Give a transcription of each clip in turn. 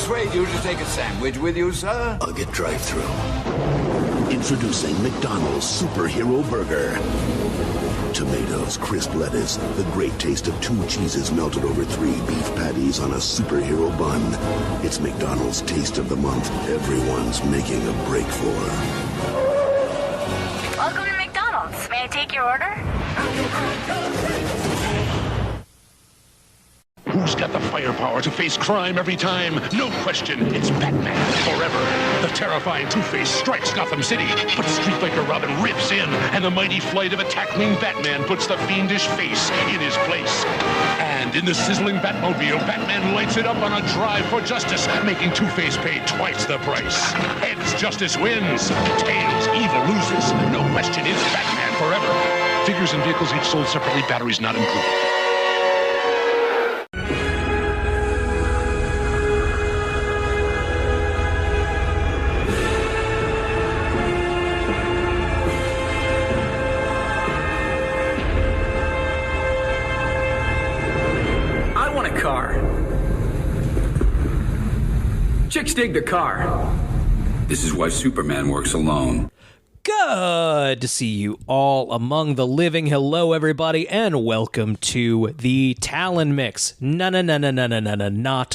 persuade you to take a sandwich with you, sir? I'll get drive-thru. Introducing McDonald's Superhero Burger. Tomatoes, crisp lettuce, the great taste of 2 cheeses melted over 3 beef patties on a superhero bun. It's McDonald's Taste of the Month. Everyone's making a break for. Welcome to McDonald's. May I take your order? Who's got the firepower to face crime every time? No question, it's Batman forever. The terrifying Two-Face strikes Gotham City, but Streetbiker Robin rips in, and the mighty flight of a tackling Batman puts the fiendish face in his place. And in the sizzling Batmobile, Batman lights it up on a drive for justice, making Two-Face pay twice the price. Heads, justice wins. Tails, evil loses. No question, it's Batman forever. Figures and vehicles each sold separately, batteries not included. Chicks dig the car. This is why Superman works alone. Good to see you all among the living. Hello, everybody, and welcome to the Talon Mix. No, not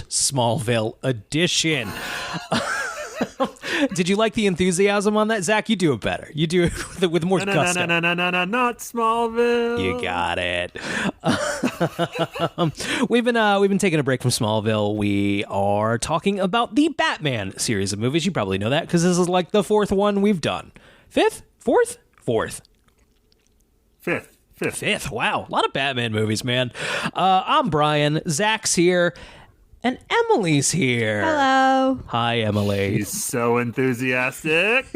Smallville edition. Did you like the enthusiasm on that, Zach? You do it better. You do it with more gusto. Not Smallville. You got it. We've been taking a break from Smallville. We are talking about the Batman series of movies. You probably know that because this is like the 4th one we've done. 5th? 4th? 4th. 5th. Wow, a lot of Batman movies, man. I'm Brian. Zach's here. And Emily's here. Hello. Hi, Emily. He's so enthusiastic.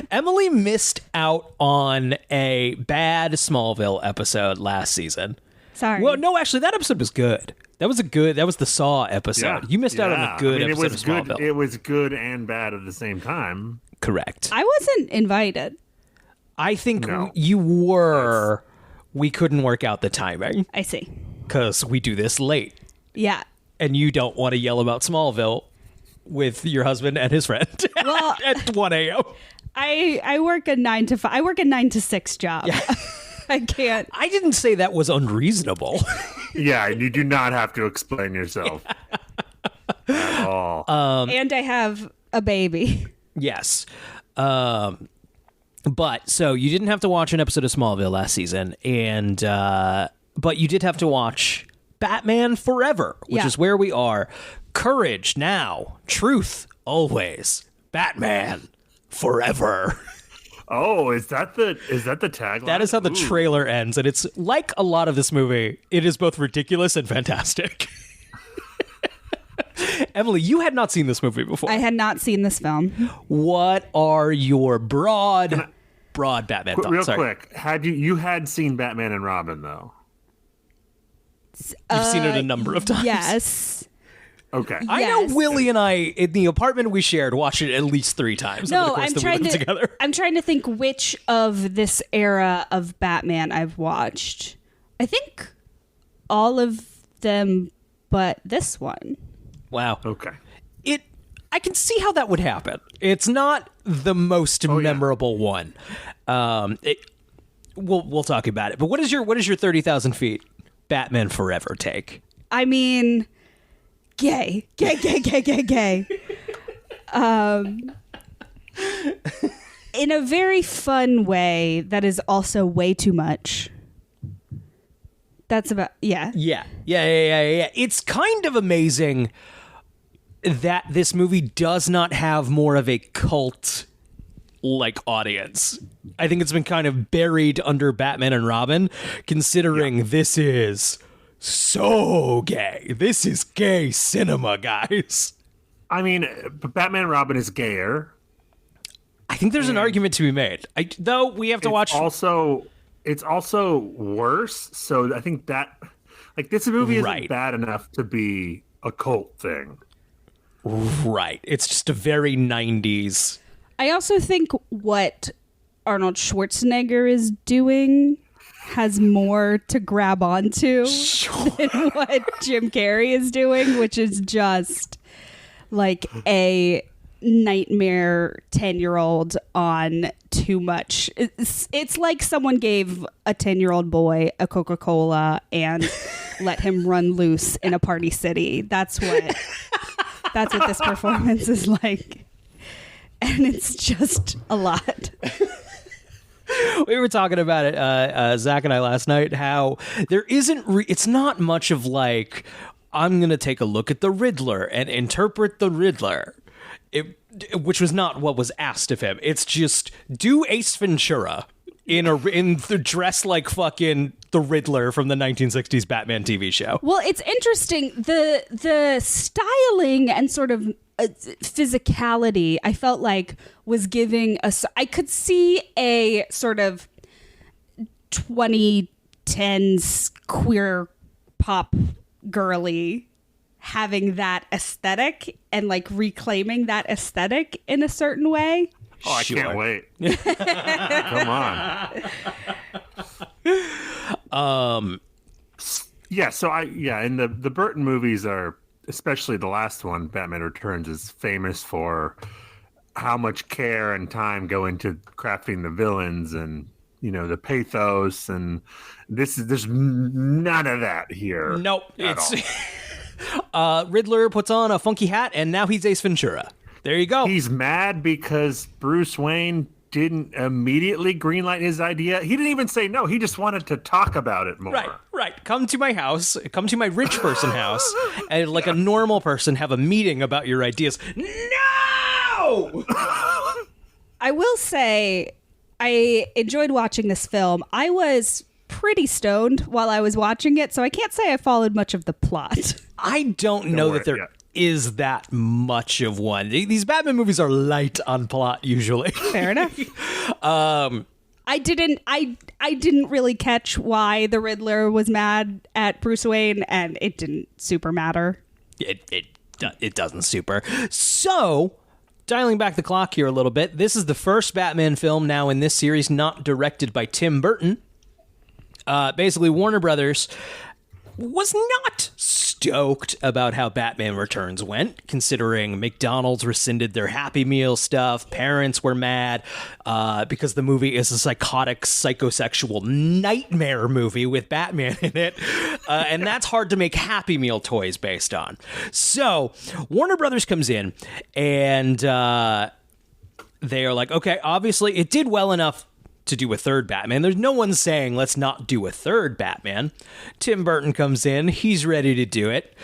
Emily missed out on a bad Smallville episode last season. Sorry. Well, no, actually, that episode was good. That was the Saw episode. Yeah. You missed out on a good episode of Smallville. It was good and bad at the same time. Correct. I wasn't invited. I think you were. We couldn't work out the timing. I see. Because we do this late. Yeah. And you don't want to yell about Smallville with your husband and his friend at 1 a.m. I work a 9 to 5. I work a 9 to 6 job. Yeah. I can't. I didn't say that was unreasonable. Yeah, you do not have to explain yourself at all. And I have a baby. Yes. But so you didn't have to watch an episode of Smallville last season, and but you did have to watch Batman Forever, which is where we are. Courage now, truth always. Batman Forever. Oh, is that the tagline? That is how the trailer ends, and it's like a lot of this movie. It is both ridiculous and fantastic. Emily, you had not seen this movie before. I had not seen this film. What are your broad Batman thoughts? Real quick, you had seen Batman and Robin though? You've seen it a number of times. Yes. Okay. I know Willie and I, in the apartment we shared, watched it at least 3 times. No, I'm trying to think which of this era of Batman I've watched. I think all of them but this one. Wow. Okay. I can see how that would happen. It's not the most memorable one. We'll talk about it. But what is your 30,000 feet Batman Forever take? I mean, gay. In a very fun way that is also way too much. That's about, yeah. Yeah. It's kind of amazing that this movie does not have more of a cult audience. I think it's been kind of buried under Batman and Robin, considering this is so gay. This is gay cinema, guys. I mean, Batman and Robin is gayer. I think there's an argument to be made. Though we have to watch. It's also worse. So I think that this movie isn't bad enough to be a cult thing. Right. It's just a very 90s. I also think what Arnold Schwarzenegger is doing has more to grab onto than what Jim Carrey is doing, which is just like a nightmare 10-year-old on too much. It's like someone gave a 10-year-old boy a Coca-Cola and let him run loose in a party city. That's what this performance is like. And it's just a lot. We were talking about it, Zach and I, last night, how there isn't, it's not much of like, I'm going to take a look at the Riddler and interpret the Riddler, which was not what was asked of him. It's just do Ace Ventura in the dress like fucking the Riddler from the 1960s Batman TV show. Well, it's interesting. The styling and sort of physicality, I felt like was giving us. I could see a sort of 2010s queer pop girly having that aesthetic and like reclaiming that aesthetic in a certain way. Oh, I can't wait. Come on. And the Burton movies are, especially the last one, Batman Returns, is famous for how much care and time go into crafting the villains and, you know, the pathos, and there's none of that here. Nope. Riddler puts on a funky hat and now he's Ace Ventura. There you go. He's mad because Bruce Wayne didn't immediately greenlight his idea. He didn't even say no. He just wanted to talk about it more. Right. Come to my house. Come to my rich person house, and like a normal person, have a meeting about your ideas. No! I will say, I enjoyed watching this film. I was pretty stoned while I was watching it, so I can't say I followed much of the plot. I don't know that there is that much of one. These Batman movies are light on plot usually. Fair enough. I didn't really catch why the Riddler was mad at Bruce Wayne, and it didn't super matter. It doesn't super. So, dialing back the clock here a little bit, this is the first Batman film now in this series not directed by Tim Burton. Basically, Warner Brothers was not stoked about how Batman Returns went, considering McDonald's rescinded their Happy Meal stuff, parents were mad because the movie is a psychotic, psychosexual nightmare movie with Batman in it, and that's hard to make Happy Meal toys based on. So, Warner Brothers comes in, and they are like, okay, obviously it did well enough to do a third Batman. There's no one saying let's not do a third Batman. Tim Burton comes in, he's ready to do it.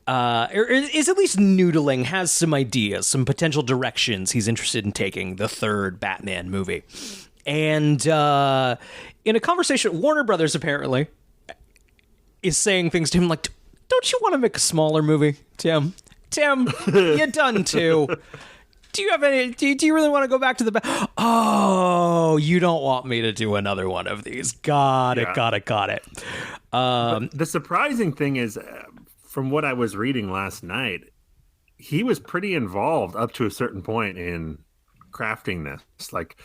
Or is at least noodling, has some ideas, some potential directions he's interested in taking the third Batman movie. And in a conversation, Warner Brothers apparently is saying things to him like, don't you want to make a smaller movie, Tim? Tim, you're done too. Do you have any? Do you really want to go back to the? Oh, you don't want me to do another one of these? Got it. The surprising thing is, from what I was reading last night, he was pretty involved up to a certain point in crafting this. Like,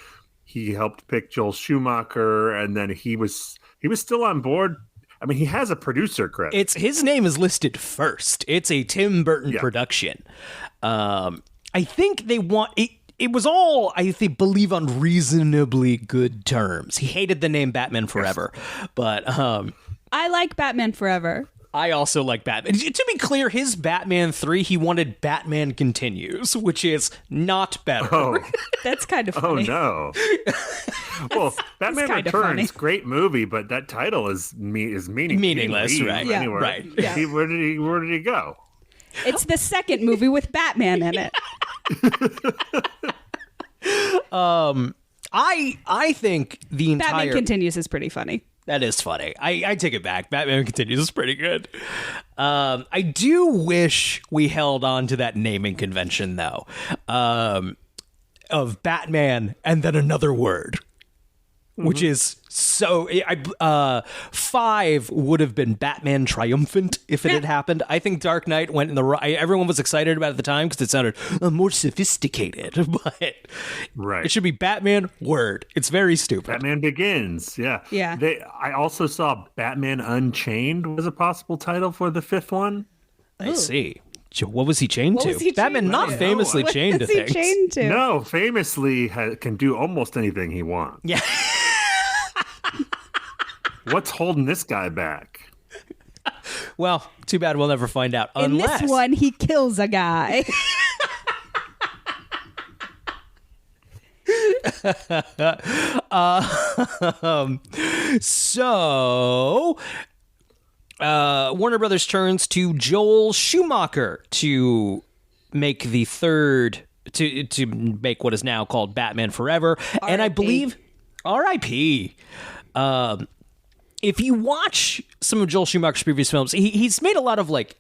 he helped pick Joel Schumacher, and then he was still on board. I mean, he has a producer credit. His name is listed first. It's a Tim Burton production. I think they want it. It was all, I think, believe, on reasonably good terms. He hated the name Batman Forever, but I like Batman Forever. I also like Batman. To be clear, his Batman 3, he wanted Batman Continues, which is not better. Oh, that's kind of funny. Oh no. Well, Batman Returns, great movie, but that title is meaningless, right? Yeah. Anywhere. Right. Yeah. Where did he go? It's the second movie with Batman in it. I think the entire Batman Continues is pretty funny. That is funny. I take it back. Batman Continues is pretty good. I do wish we held on to that naming convention though, of Batman and then another word, which is so. 5 would have been Batman Triumphant if it had happened. I think Dark Knight went in the right. Everyone was excited about it at the time because it sounded more sophisticated, but it should be Batman Word. It's very stupid. Batman Begins. Yeah. I also saw Batman Unchained was a possible title for the 5th one. I see. What was he chained What to? was he Batman chained not to? famously What chained to was he things. chained to? No, famously can do almost anything he wants. Yeah. What's holding this guy back? Well, too bad we'll never find out. In Unless this one, he kills a guy. So, Warner Brothers turns to Joel Schumacher to make the third, to make what is now called Batman Forever. And I believe, R.I.P. If you watch some of Joel Schumacher's previous films, he's made a lot of, like,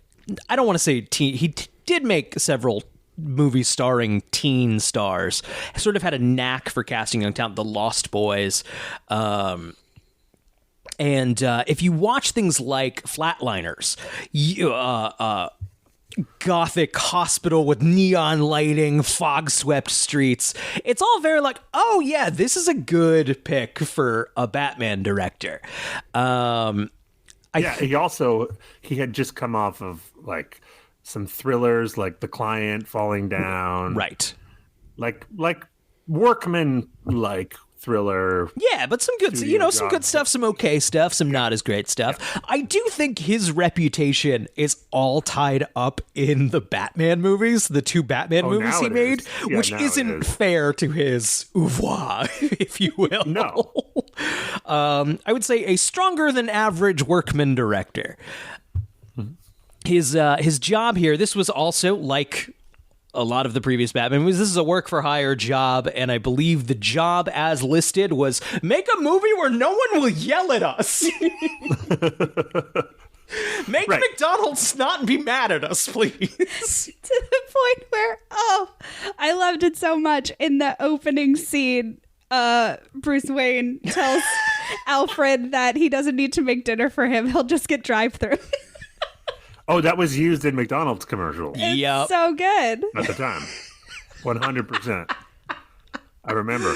I don't want to say he did make several movies starring teen stars. Sort of had a knack for casting young talent. The Lost Boys. And if you watch things like Flatliners, gothic hospital with neon lighting, fog-swept streets, it's all very like, oh yeah, this is a good pick for a Batman director. He had just come off of like some thrillers like The Client, Falling Down, Right. Like workman like thriller. Yeah, but some good, some good stuff, some okay stuff, some not as great stuff. Yeah. I do think his reputation is all tied up in the Batman movies, the two Batman movies he made, which isn't fair to his oeuvre, if you will. No. I would say a stronger than average workman director. His job here, this was also like a lot of the previous Batman movies. This is a work for hire job, and I believe the job as listed was make a movie where no one will yell at us. Make McDonald's not be mad at us, please. To the point where, I loved it so much. In the opening scene, Bruce Wayne tells Alfred that he doesn't need to make dinner for him. He'll just get drive-through. Oh, that was used in McDonald's commercials. Yep. So good. At the time. 100%. I remember.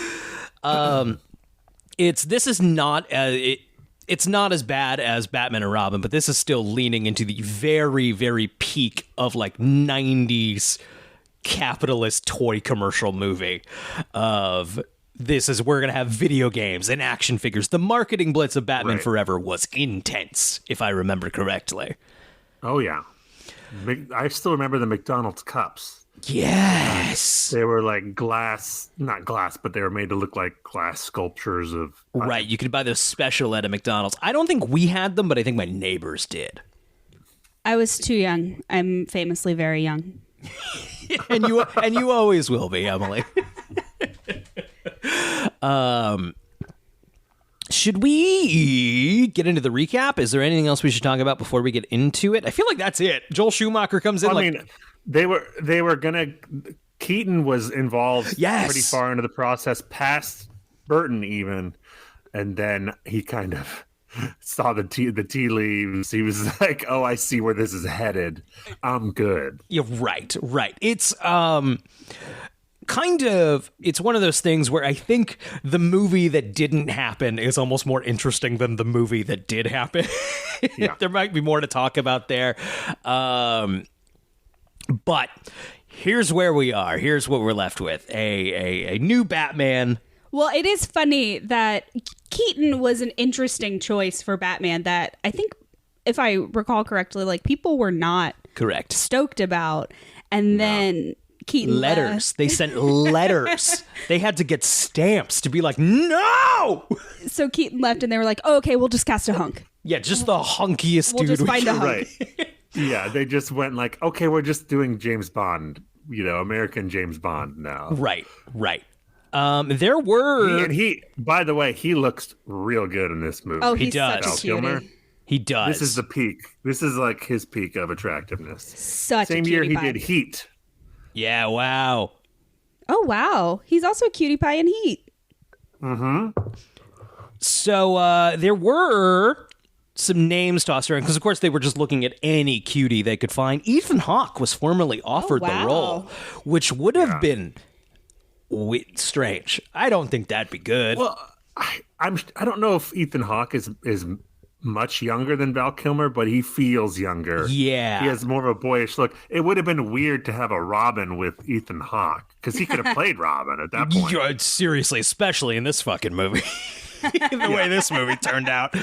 It's not as bad as Batman and Robin, but this is still leaning into the very, very peak of like 90s capitalist toy commercial movie of we're going to have video games and action figures. The marketing blitz of Batman Forever was intense, if I remember correctly. Oh, yeah. I still remember the McDonald's cups. Yes. They were like not glass, but they were made to look like glass sculptures of... Right, you could buy those special at a McDonald's. I don't think we had them, but I think my neighbors did. I was too young. I'm famously very young. and you always will be, Emily. Should we get into the recap? Is there anything else we should talk about before we get into it? I feel like that's it. Joel Schumacher comes in. I mean, they were gonna. Keaton was involved pretty far into the process, past Burton even, and then he kind of saw the tea leaves. He was like, "Oh, I see where this is headed. I'm good." Yeah, right. It's it's one of those things where I think the movie that didn't happen is almost more interesting than the movie that did happen. Yeah. There might be more to talk about there. But here's where we are. Here's what we're left with. A new Batman. Well, it is funny that Keaton was an interesting choice for Batman that I think, if I recall correctly, like people were not stoked about. And then Keaton letters. They sent letters. They had to get stamps to be like, no. So Keaton left, and they were like, oh, "Okay, we'll just cast a hunk." Yeah, just the hunkiest dude. We'll just find a hunk. Right. Yeah, they just went like, "Okay, we're just doing James Bond, American James Bond now." Right. There were he. By the way, he looks real good in this movie. Oh, he does. Such a cutie. He does. This is the peak. This is like his peak of attractiveness. Same year he did Heat. Yeah, wow. Oh, wow. He's also a cutie pie in Heat. Mm-hmm. So there were some names tossed around, because, of course, they were just looking at any cutie they could find. Ethan Hawke was formally offered the role, which would have been strange. I don't think that'd be good. Well, I don't know if Ethan Hawke is much younger than Val Kilmer, but he feels younger. Yeah. He has more of a boyish look. It would have been weird to have a Robin with Ethan Hawke, because he could have played Robin at that point. Yeah, seriously, especially in this fucking movie. The way this movie turned out.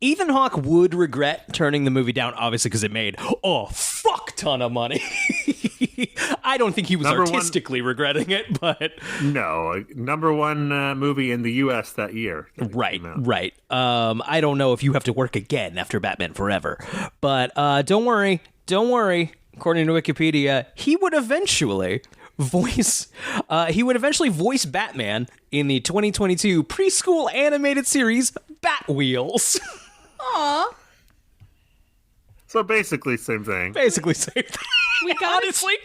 Ethan Hawke would regret turning the movie down, obviously, because it made a fuck ton of money. I don't think he was artistically regretting it, but... No, number one movie in the U.S. that year. Right. I don't know if you have to work again after Batman Forever. But don't worry. According to Wikipedia, he would eventually voice Batman in the 2022 preschool animated series Batwheels. Aw. So basically same thing.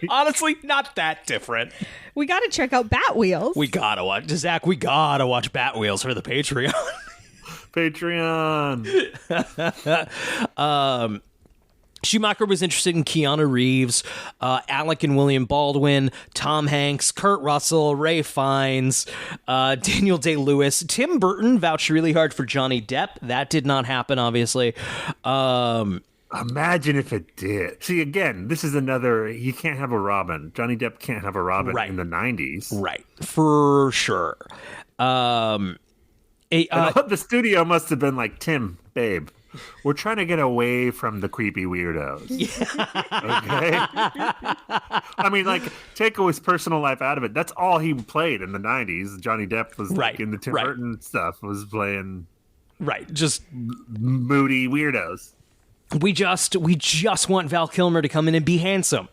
Honestly, not that different. We got to check out Batwheels. We gotta watch Batwheels for the Patreon. Schumacher was interested in Keanu Reeves, Alec and William Baldwin, Tom Hanks, Kurt Russell, Ray Fiennes, Daniel Day-Lewis. Tim Burton vouched really hard for Johnny Depp. That did not happen, obviously. Imagine if it did. See, again, this is another... You can't have a Robin. Johnny Depp can't have a Robin in the 90s. Right, for sure. The studio must have been like, Tim, babe, we're trying to get away from the creepy weirdos. Okay? I mean, like, take his personal life out of it. That's all he played in the 90s. Johnny Depp was like, in the Tim Burton stuff, was playing just moody weirdos. We just want Val Kilmer to come in and be handsome.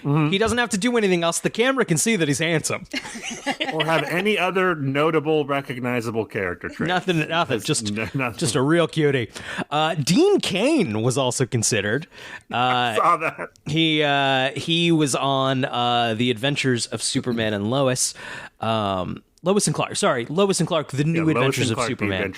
Mm-hmm. He doesn't have to do anything else. The camera can see that he's handsome. Or have any other notable, recognizable character trait. Nothing. Just a real cutie. Dean Cain was also considered. I saw that. He was on The Adventures of Superman and Lois. Lois and Clark, The New Adventures of Superman.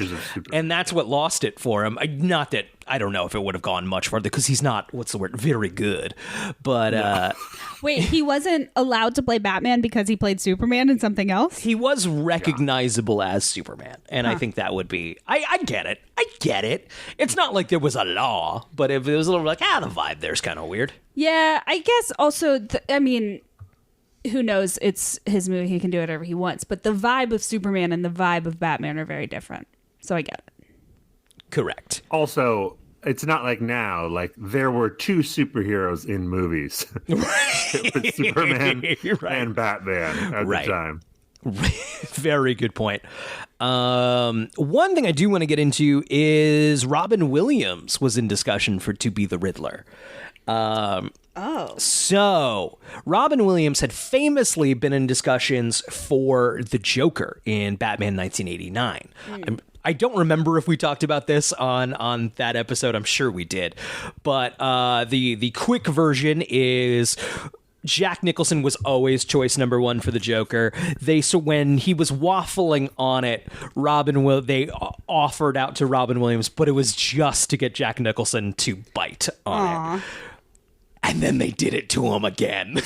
And that's what lost it for him. Not that, I don't know if it would have gone much farther, because he's not, very good. But, Wait, he wasn't allowed to play Batman because he played Superman in something else? He was recognizable as Superman. And I think that would be, I get it. It's not like there was a law, but if it was a little like, the vibe there's kind of weird. Yeah, I guess also, who knows? It's his movie. He can do whatever he wants. But the vibe of Superman and the vibe of Batman are very different. So I get it. Correct. Also, it's not like now. Like, there were two superheroes in movies. It was Superman and Batman at the time. Very good point. One thing I do want to get into is Robin Williams was in discussion to be the Riddler. So Robin Williams had famously been in discussions for the Joker in Batman 1989. I don't remember if we talked about this on that episode. I'm sure we did. But the quick version is Jack Nicholson was always choice number one for the Joker. So when he was waffling on it, they offered out to Robin Williams, but it was just to get Jack Nicholson to bite on it. And then they did it to him again.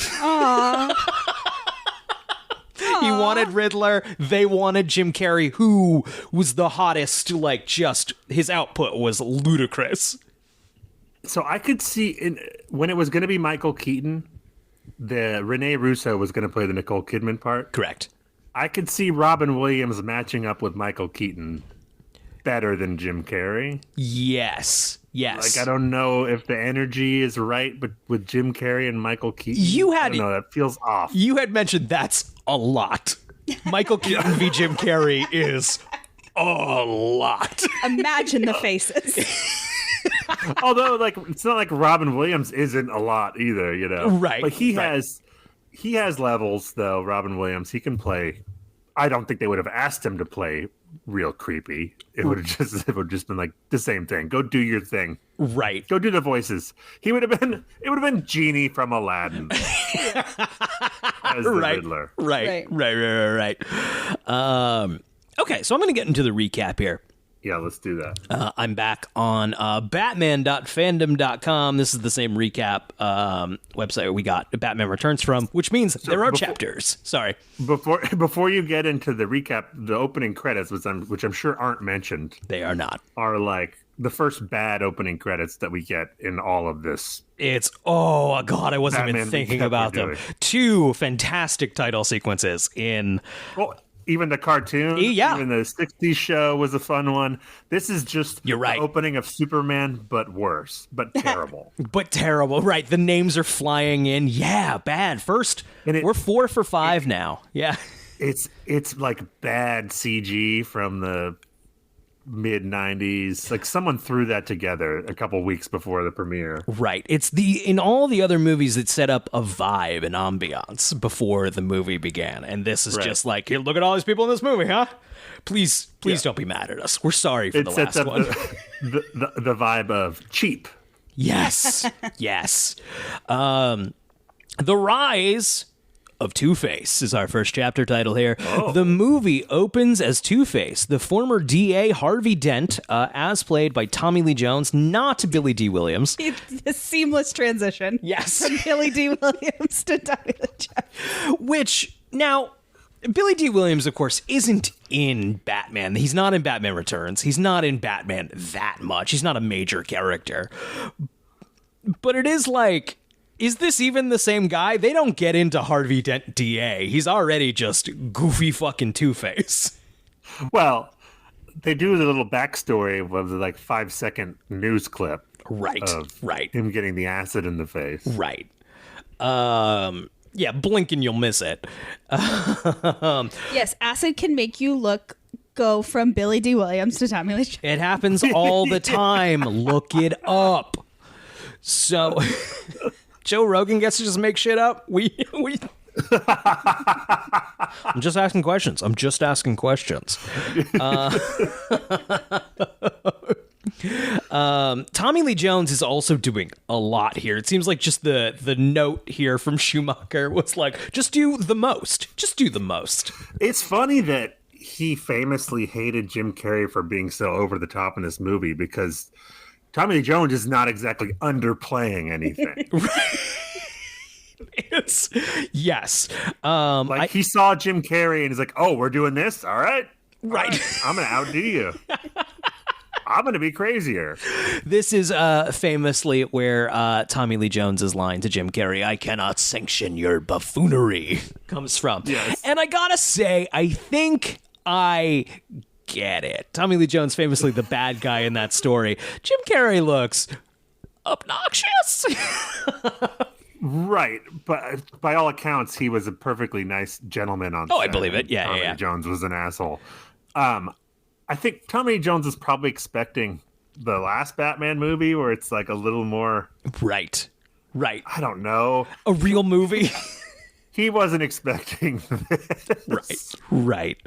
He wanted Riddler. They wanted Jim Carrey, who was the hottest. His output was ludicrous. So I could see when it was going to be Michael Keaton, Rene Russo was going to play the Nicole Kidman part. Correct. I could see Robin Williams matching up with Michael Keaton better than Jim Carrey. Yes. Like, I don't know if the energy is right, but with Jim Carrey and Michael Keaton, I don't know, that feels off. You had mentioned that's a lot. Michael Keaton v. Jim Carrey is a lot. Imagine the faces. Although, it's not like Robin Williams isn't a lot either, you know? Right. But he has levels, though, Robin Williams. He can play. I don't think they would have asked him to play real creepy. It would have just been like the same thing. Go do your thing. Right. Go do the voices. It would have been Genie from Aladdin as the Riddler. Right. Okay, so I'm going to get into the recap here. Yeah, let's do that. I'm back on batman.fandom.com. This is the same recap website we got Batman Returns from, which means there are chapters. Sorry. Before you get into the recap, the opening credits, which I'm sure aren't mentioned. They are not. Are like the first bad opening credits that we get in all of this. It's, oh, God, I wasn't Batman even thinking recap about we're them. doing. 2 fantastic title sequences in... Well, even the cartoon, Yeah. even the 60s show was a fun one. This is just You're right. the opening of Superman, but worse, but terrible. But terrible, right? The names are flying in. Yeah, bad. First, And we're 4 for 5 now. Yeah. It's like bad CG from the mid 90s. Like someone threw that together a couple weeks before the premiere. Right. It's in all the other movies that set up a vibe and ambiance before the movie began. And this is just like, here, look at all these people in this movie, huh? Please don't be mad at us. We're sorry for It the sets last up one. the vibe of cheap. Yes. Yes. The Rise of Two-Face is our first chapter title here. Oh. The movie opens as Two-Face, the former DA Harvey Dent, as played by Tommy Lee Jones, not Billy D. Williams. A seamless transition. Yes. From Billy D. Williams to Tommy Lee Jones. Which, now, Billy D. Williams, of course, isn't in Batman. He's not in Batman Returns. He's not in Batman that much. He's not a major character. But it is like... Is this even the same guy? They don't get into Harvey Dent DA. He's already just goofy fucking Two-Face. Well, they do the little backstory of the like 5-second news clip. Right, Of right, him getting the acid in the face. right. Yeah, blink and you'll miss it. Yes, acid can make you go from Billy D. Williams to Tommy Lee Jones. It happens all the time. Look it up. So... Joe Rogan gets to just make shit up. I'm just asking questions. Tommy Lee Jones is also doing a lot here. It seems like just the note here from Schumacher was like, just do the most. Just do the most. It's funny that he famously hated Jim Carrey for being so over the top in this movie because Tommy Lee Jones is not exactly underplaying anything. It's yes. He saw Jim Carrey and he's like, "Oh, we're doing this, all right, Right. I'm gonna outdo you. I'm gonna be crazier." This is famously where Tommy Lee Jones's line to Jim Carrey, "I cannot sanction your buffoonery," comes from. Yes. And I gotta say, I think I get it. Tommy Lee Jones, famously the bad guy in that story. Jim Carrey looks obnoxious. Right, but by all accounts, he was a perfectly nice gentleman on set. I believe it. Yeah, Tommy yeah. Lee Jones was an asshole. I think Tommy Lee Jones is probably expecting the last Batman movie where it's like a little more, Right. I don't know. A real movie. He wasn't expecting this. Right.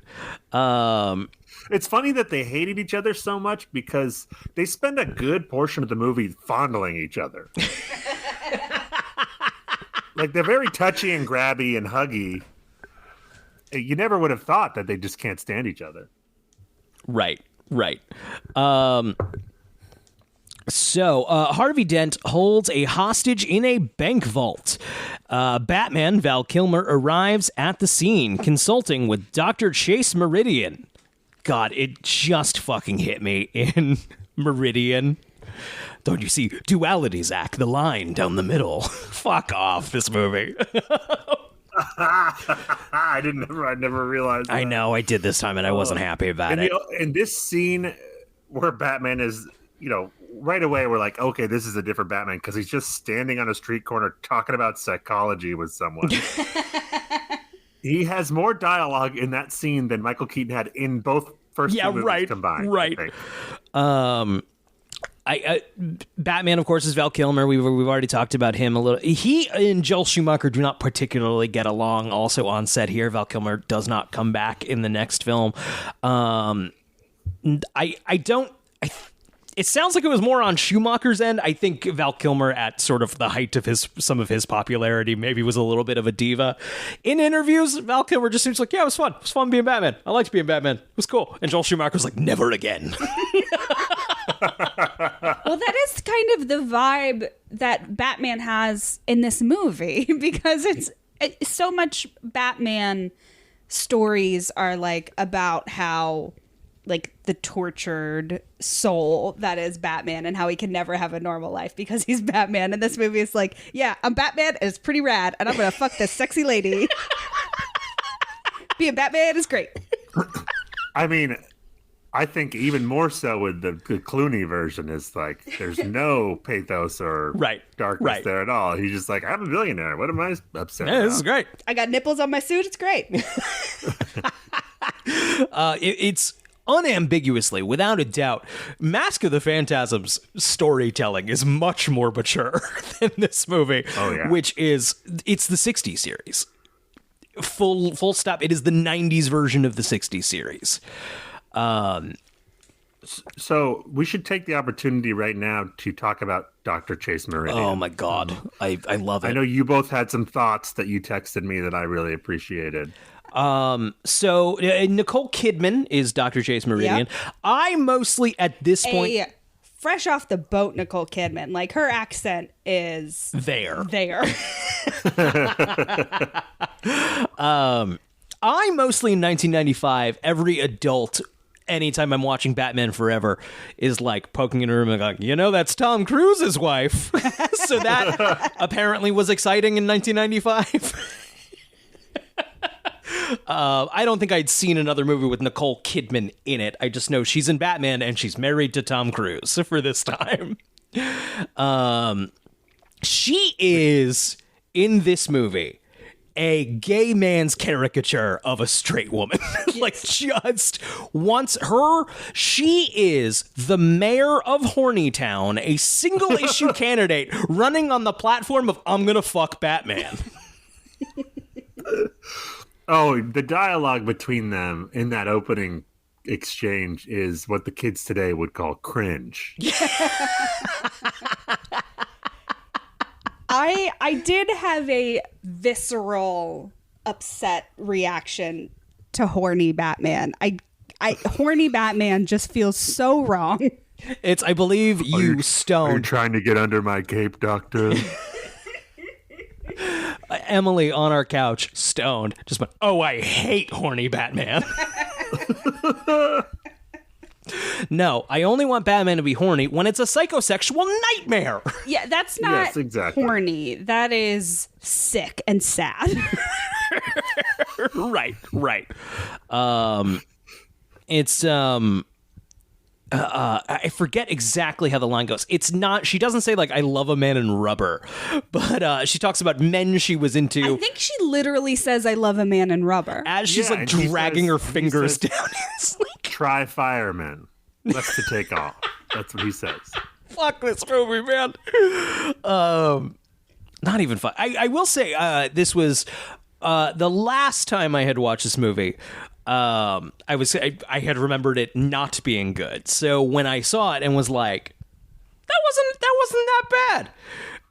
It's funny that they hated each other so much because they spend a good portion of the movie fondling each other. Like, they're very touchy and grabby and huggy. You never would have thought that they just can't stand each other. Right. So, Harvey Dent holds a hostage in a bank vault. Batman, Val Kilmer, arrives at the scene, consulting with Dr. Chase Meridian. God, it just fucking hit me in Meridian. Don't you see? Duality, Zach, the line down the middle. Fuck off, this movie. I never realized that. I know, I did this time, and I wasn't happy about it. In this scene where Batman is, right away we're like, okay, this is a different Batman because he's just standing on a street corner talking about psychology with someone. He has more dialogue in that scene than Michael Keaton had in both first two movies combined. Right. I think. Batman, of course, is Val Kilmer. We've already talked about him a little. He and Joel Schumacher do not particularly get along. Also on set here, Val Kilmer does not come back in the next film. It sounds like it was more on Schumacher's end. I think Val Kilmer, at sort of the height of some of his popularity, maybe was a little bit of a diva. In interviews, Val Kilmer just seems like, yeah, it was fun. It was fun being Batman. I liked being Batman. It was cool. And Joel Schumacher's like, never again. Well, that is kind of the vibe that Batman has in this movie, because it's so much Batman stories are like about how like the tortured soul that is Batman and how he can never have a normal life because he's Batman. And this movie is like, yeah, I'm Batman and it's pretty rad and I'm gonna fuck this sexy lady. Being Batman is great. I mean, I think even more so with the Clooney version is like there's no pathos or darkness there at all. He's just like, I'm a billionaire. What am I upset about? This is great. I got nipples on my suit. It's great. It's unambiguously, without a doubt, Mask of the Phantasm's storytelling is much more mature than this movie, which is, it's the 60s series. Full stop. It is the 90s version of the 60s series. So we should take the opportunity right now to talk about Dr. Chase Meridian. Oh my God. I love it. I know you both had some thoughts that you texted me that I really appreciated. So Nicole Kidman is Dr. Chase Meridian. Yep. I mostly at this point, fresh off the boat, Nicole Kidman, like her accent is there. I mostly in 1995, every adult, anytime I'm watching Batman Forever, is like poking in a room and like, you know, that's Tom Cruise's wife. So that apparently was exciting in 1995. I don't think I'd seen another movie with Nicole Kidman in it. I just know she's in Batman and she's married to Tom Cruise for this time. She is, in this movie, a gay man's caricature of a straight woman. Like, just wants her. She is the mayor of Hornytown, a single issue candidate running on the platform of I'm gonna fuck Batman. Oh, the dialogue between them in that opening exchange is what the kids today would call cringe. I did have a visceral, upset reaction to horny Batman. Horny Batman just feels so wrong. It's, I believe, you stoned. Are you trying to get under my cape, Doctor? Emily on our couch, stoned, just went, oh, I hate horny Batman. No, I only want Batman to be horny when it's a psychosexual nightmare. Yeah, that's not horny. That is sick and sad. Right. It's I forget exactly how the line goes. It's not, she doesn't say like I love a man in rubber, but she talks about men she was into. I think she literally says I love a man in rubber. As she's like dragging her fingers down his like, try firemen. That's the take off. That's what he says. Fuck this movie, man. Not even fun. I will say this was the last time I had watched this movie. I had remembered it not being good. So when I saw it and was like, that wasn't that bad.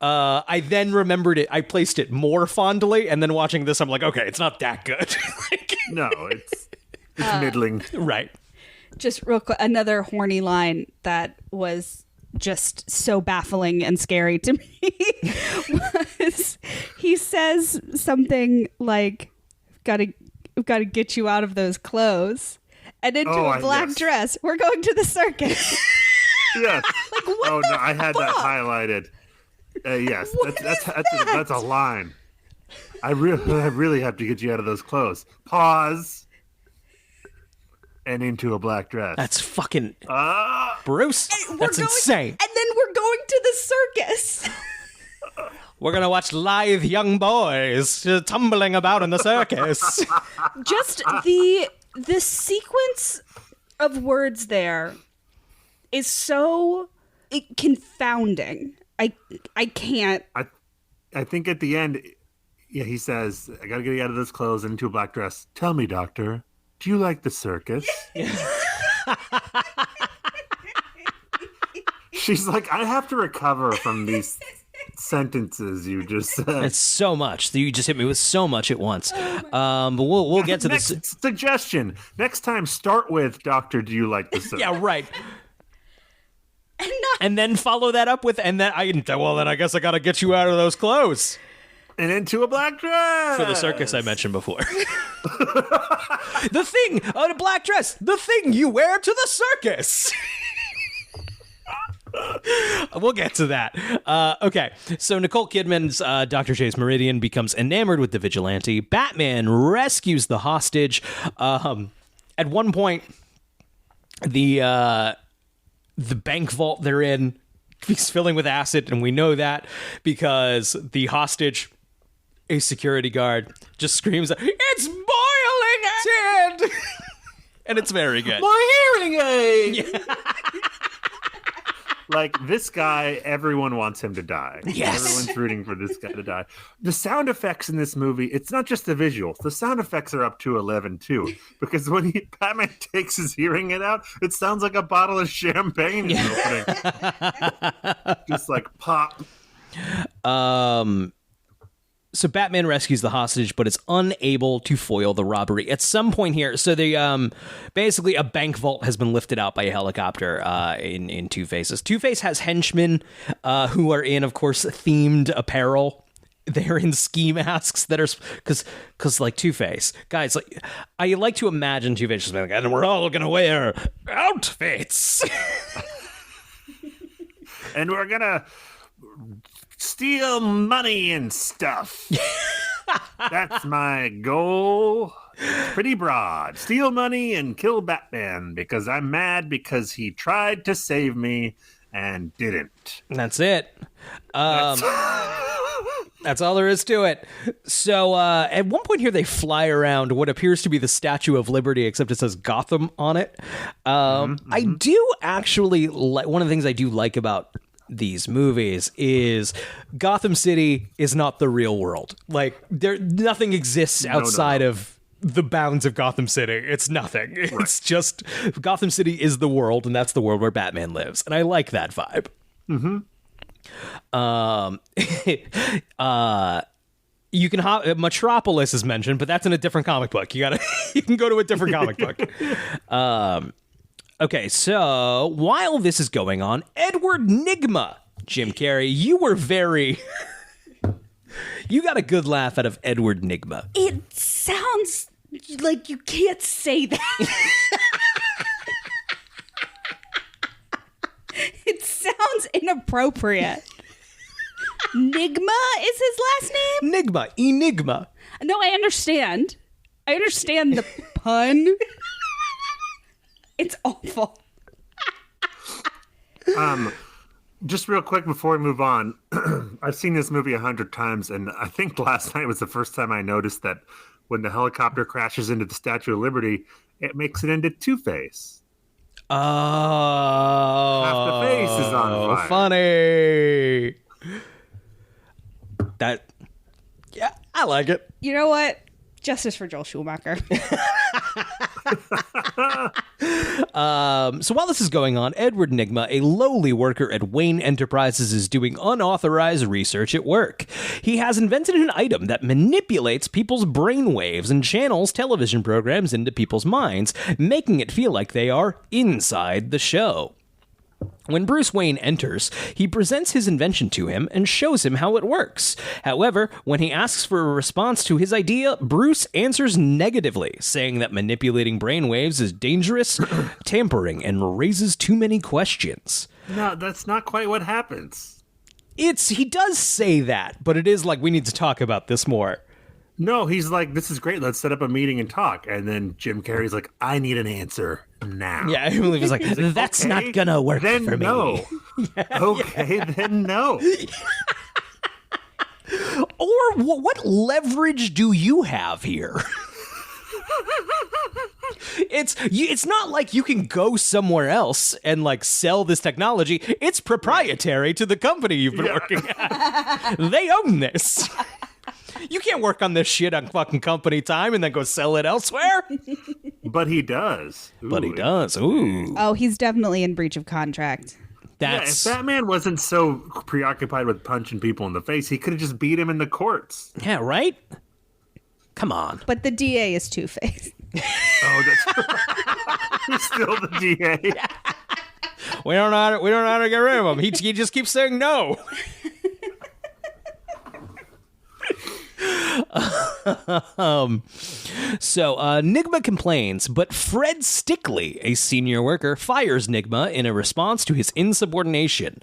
I then remembered it. I placed it more fondly, and then watching this, I'm like, okay, it's not that good. No, it's middling. Right. Just real quick, another horny line that was just so baffling and scary to me was he says something like, We've got to get you out of those clothes and into a black dress. We're going to the circus. Yes. Like, what oh, no, I had that highlighted. Yes, that's a line. I really have to get you out of those clothes. Pause. And into a black dress. That's fucking... Bruce, that's insane. And then we're going to the circus. We're going to watch lithe young boys tumbling about in the circus. Just the sequence of words there is so confounding. I can't. I think at the end, he says, I got to get you out of those clothes and into a black dress. Tell me, doctor, do you like the circus? She's like, I have to recover from these sentences you just said. It's so much. You just hit me with so much at once. But we'll get to Next this. suggestion. Next time, start with Doctor, do you like the soap? Yeah, right. And then follow that up with, then I guess I gotta get you out of those clothes. And into a black dress. For the circus I mentioned before. The black dress, the thing you wear to the circus. We'll get to that. Okay, so Nicole Kidman's Dr. Chase Meridian becomes enamored with the vigilante. Batman rescues the hostage. At one point, the bank vault they're in is filling with acid, and we know that because the hostage, a security guard, just screams, "It's boiling acid!" And it's very good. My hearing aid! Yeah. Like, this guy, everyone wants him to die. Yes. Everyone's rooting for this guy to die. The sound effects in this movie, it's not just the visuals. The sound effects are up to 11, too. Because when Batman takes his hearing aid out, it sounds like a bottle of champagne is opening. Just like pop. So Batman rescues the hostage, but is unable to foil the robbery. At some point here, so they basically a bank vault has been lifted out by a helicopter in Two-Face's. Two-Face has henchmen who are in, of course, themed apparel. They're in ski masks that are because like Two-Face guys, like I like to imagine Two-Face just being like, and we're all gonna wear outfits, and we're gonna steal money and stuff. That's my goal. It's pretty broad. Steal money and kill Batman because I'm mad because he tried to save me and didn't. That's it. That's all there is to it. So at one point here, they fly around what appears to be the Statue of Liberty, except it says Gotham on it. I do actually like, one of the things I do like about these movies is Gotham City is not the real world. Like nothing exists outside of the bounds of Gotham City. It's nothing. It's just Gotham City is the world, and that's the world where Batman lives. And I like that vibe. You can Metropolis is mentioned, but that's in a different comic book. You can go to a different comic book. Okay, so while this is going on, Edward Nygma, Jim Carrey, you were very... you got a good laugh out of Edward Nygma. It sounds like you can't say that. It sounds inappropriate. Nygma is his last name? Nygma, Enigma. No, I understand. I understand the pun. It's awful. Just real quick before we move on, I've seen this movie 100 times, and I think last night was the first time I noticed that when the helicopter crashes into the Statue of Liberty, it makes it into Two-Face. Oh, half the face is on fire. Funny. Yeah, I like it. You know what? Justice for Joel Schumacher. So while this is going on, Edward Nygma, a lowly worker at Wayne Enterprises, is doing unauthorized research at work. He has invented an item that manipulates people's brainwaves and channels television programs into people's minds, making it feel like they are inside the show. When Bruce Wayne enters, he presents his invention to him and shows him how it works. However, when he asks for a response to his idea, Bruce answers negatively, saying that manipulating brainwaves is dangerous, tampering, and raises too many questions. No, that's not quite what happens. He does say that, but it is like, we need to talk about this more. No, he's like, this is great. Let's set up a meeting and talk. And then Jim Carrey's like, I need an answer now. Yeah, I believe he's like, that's okay, not gonna work then for no. me. Okay, then no. Or what leverage do you have here? It's not like you can go somewhere else and like sell this technology. It's proprietary to the company you've been working at. They own this. You can't work on this shit on fucking company time and then go sell it elsewhere. But he does. But he does. Ooh. Oh, he's definitely in breach of contract. That's if Batman wasn't so preoccupied with punching people in the face, he could have just beat him in the courts. yeah, right? Come on. But the DA is Two-Face. Oh, that's he's still the DA. We don't know how to get rid of him. He just keeps saying no. So Nigma complains, but Fred Stickley, a senior worker, fires Nigma in a response to his insubordination.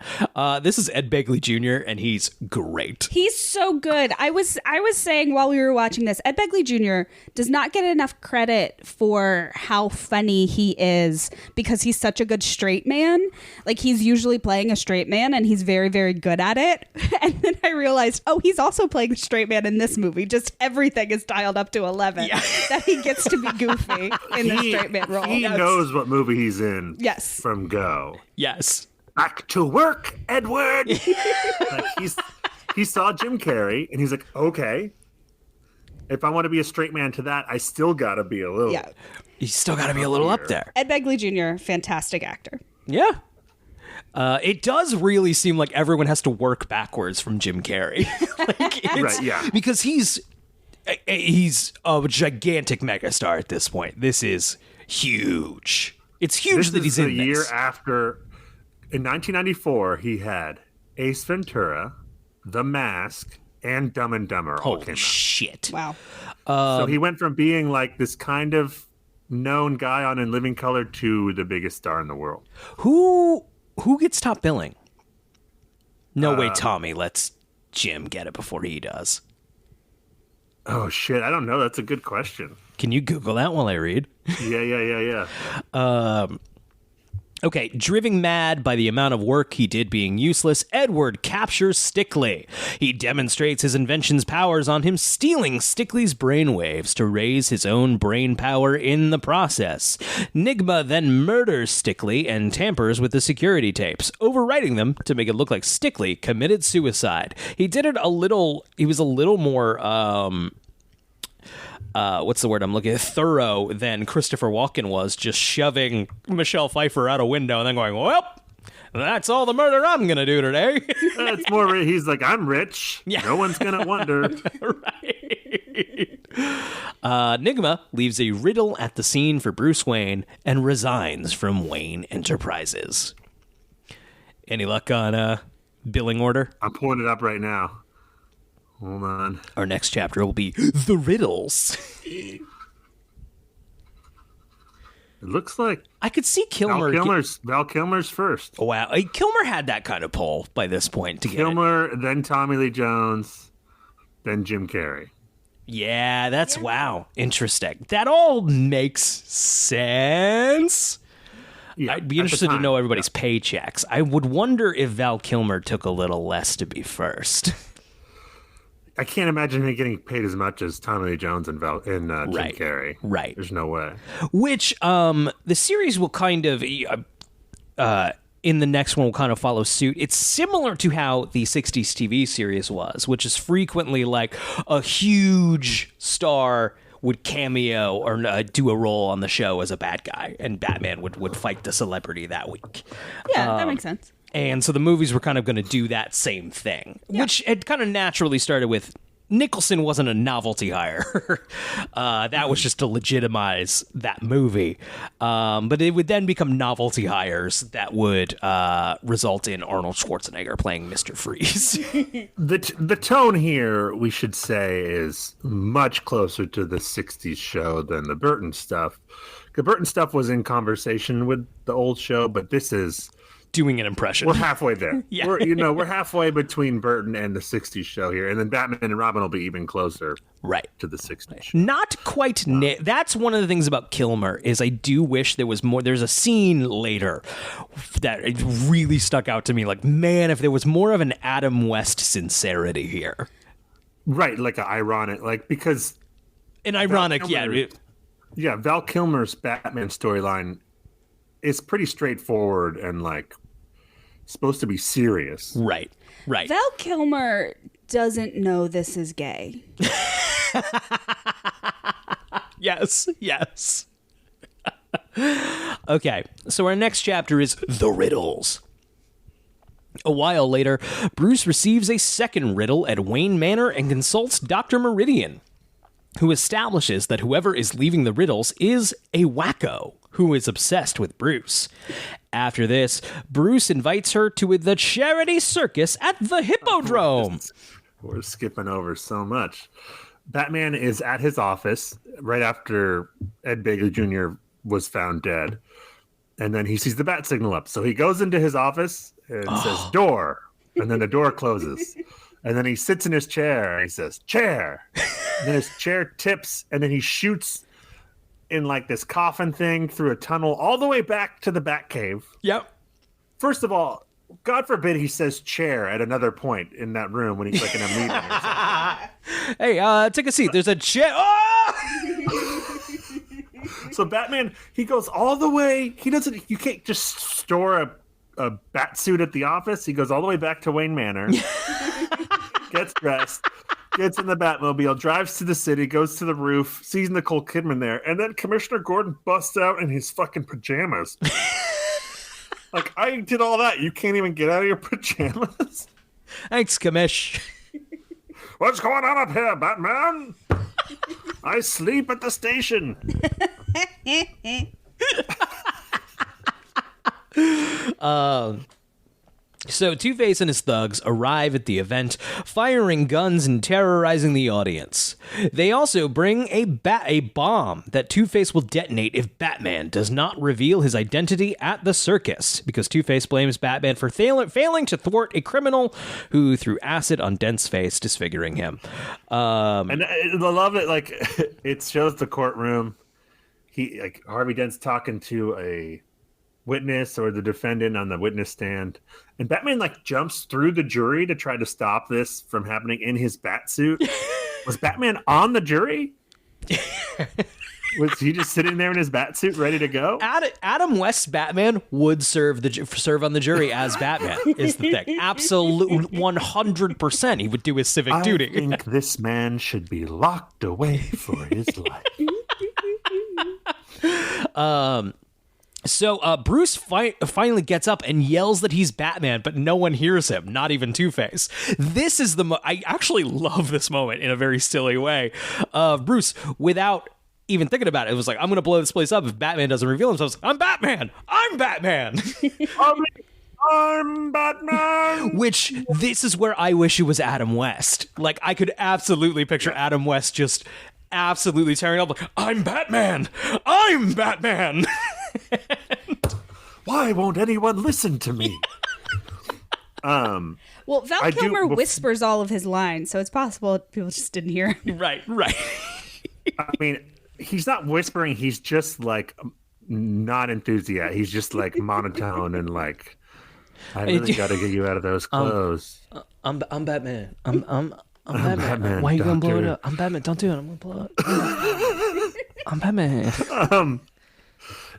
This is Ed Begley Jr., and he's great. He's so good. I was saying while we were watching this, Ed Begley Jr. does not get enough credit for how funny he is because he's such a good straight man. Like, he's usually playing a straight man, and he's very, very good at it. And then I realized, oh, he's also playing a straight man in this movie. Just everything is dialed up to 11. Yeah. That he gets to be goofy in the straight man role. He knows what movie he's in. Yes. From go. Yes. Back to work, Edward. Like, he saw Jim Carrey, and he's like, okay, if I want to be a straight man to that, I still got to be a little. Yeah. You still got to be a little up there. Ed Begley Jr., fantastic actor. Yeah. It does really seem like everyone has to work backwards from Jim Carrey. Right, yeah. Because he's a gigantic megastar at this point. This is huge. It's huge that he's in this. The year after, in 1994, he had Ace Ventura, The Mask, and Dumb and Dumber all came Holy out. shit. Wow. So he went from being like this kind of known guy on In Living Color to the biggest star in the world. Who gets top billing? No way, Tommy. Let's Jim get it before he does. Oh, shit. I don't know. That's a good question. Can you Google that while I read? Yeah. Okay, driven mad by the amount of work he did being useless, Edward captures Stickley. He demonstrates his invention's powers on him, stealing Stickley's brainwaves to raise his own brain power in the process. Nigma then murders Stickley and tampers with the security tapes, overwriting them to make it look like Stickley committed suicide. He was a little more, what's the word I'm looking at? Thorough than Christopher Walken was, just shoving Michelle Pfeiffer out a window and then going, well, that's all the murder I'm going to do today. It's more, he's like, I'm rich. Yeah. No one's going to wonder. Right. Nigma leaves a riddle at the scene for Bruce Wayne and resigns from Wayne Enterprises. Any luck on billing order? I'm pulling it up right now. Hold on. Our next chapter will be The Riddles. It looks like I could see Kilmer. Val Kilmer's first. Oh, wow. Kilmer had that kind of pull by this point to get Kilmer, then Tommy Lee Jones, then Jim Carrey. Yeah, that's wow. Interesting. That all makes sense. Yeah, I'd be interested to know everybody's paychecks. I would wonder if Val Kilmer took a little less to be first. I can't imagine him getting paid as much as Tommy Lee Jones and Jim Carrey. Right. There's no way. Which the series will kind of, in the next one, will kind of follow suit. It's similar to how the 60s TV series was, which is frequently like a huge star would cameo or do a role on the show as a bad guy, and Batman would fight the celebrity that week. Yeah, that makes sense. And so the movies were kind of going to do that same thing, which had kind of naturally started with Nicholson wasn't a novelty hire. That was just to legitimize that movie. But it would then become novelty hires that would result in Arnold Schwarzenegger playing Mr. Freeze. The tone here, we should say, is much closer to the 60s show than the Burton stuff. The Burton stuff was in conversation with the old show, but this is... doing an impression. We're halfway there. Yeah. We're halfway between Burton and the 60s show here, and then Batman and Robin will be even closer to the 60s show. Not quite. That's one of the things about Kilmer is I do wish there was more. There's a scene later that it really stuck out to me. Like, man, if there was more of an Adam West sincerity here. Right, like an ironic, like, because... An ironic, Yeah, Val Kilmer's Batman storyline is pretty straightforward and, like, supposed to be serious. Right. Val Kilmer doesn't know this is gay. Yes. Okay, so our next chapter is The Riddles. A while later, Bruce receives a second riddle at Wayne Manor and consults Dr. Meridian, who establishes that whoever is leaving the riddles is a wacko who is obsessed with Bruce. After this, Bruce invites her to the charity circus at the Hippodrome. We're skipping over so much. Batman is at his office right after Ed Begley Jr. was found dead. And then he sees the bat signal up. So he goes into his office and says, door. And then the door closes. And then he sits in his chair and he says, chair. And then his chair tips and then he shoots in like this coffin thing through a tunnel all the way back to the Batcave. Yep. First of all, God forbid he says chair at another point in that room when he's like in a meeting or something. Hey, take a seat. There's a chair. Oh! So Batman, he goes all the way. He doesn't. You can't just store a bat suit at the office. He goes all the way back to Wayne Manor, gets dressed, gets in the Batmobile, drives to the city, goes to the roof, sees Nicole Kidman there, and then Commissioner Gordon busts out in his fucking pajamas. Like, I did all that. You can't even get out of your pajamas? Thanks, Commish. What's going on up here, Batman? I sleep at the station. So Two-Face and his thugs arrive at the event, firing guns and terrorizing the audience. They also bring a bomb that Two-Face will detonate if Batman does not reveal his identity at the circus, because Two-Face blames Batman for failing to thwart a criminal who threw acid on Dent's face, disfiguring him. And I love it. Like, it shows the courtroom. Harvey Dent's talking to a witness or the defendant on the witness stand, and Batman jumps through the jury to try to stop this from happening in his bat suit. Was Batman on the jury? Was he just sitting there in his bat suit ready to go? Adam West's Batman would serve on the jury as Batman, is the thing. Absolutely 100% he would do his civic duty. I think this man should be locked away for his life. So Bruce finally gets up and yells that he's Batman, but no one hears him, not even Two-Face. This is I actually love this moment in a very silly way. Bruce, without even thinking about it, was like, I'm going to blow this place up if Batman doesn't reveal himself. I'm Batman! I'm Batman! I'm Batman! Which, this is where I wish it was Adam West. Like, I could absolutely picture Adam West just absolutely tearing up, like, I'm Batman! I'm Batman! Why won't anyone listen to me? Well, Val Kilmer whispers all of his lines, so it's possible people just didn't hear him. Right. I mean, he's not whispering. He's just not enthusiastic. He's just monotone and I really got to get you out of those clothes. I'm Batman. I'm Batman. Why are you gonna blow it up? I'm Batman. Don't do it. I'm gonna blow it up. I'm Batman.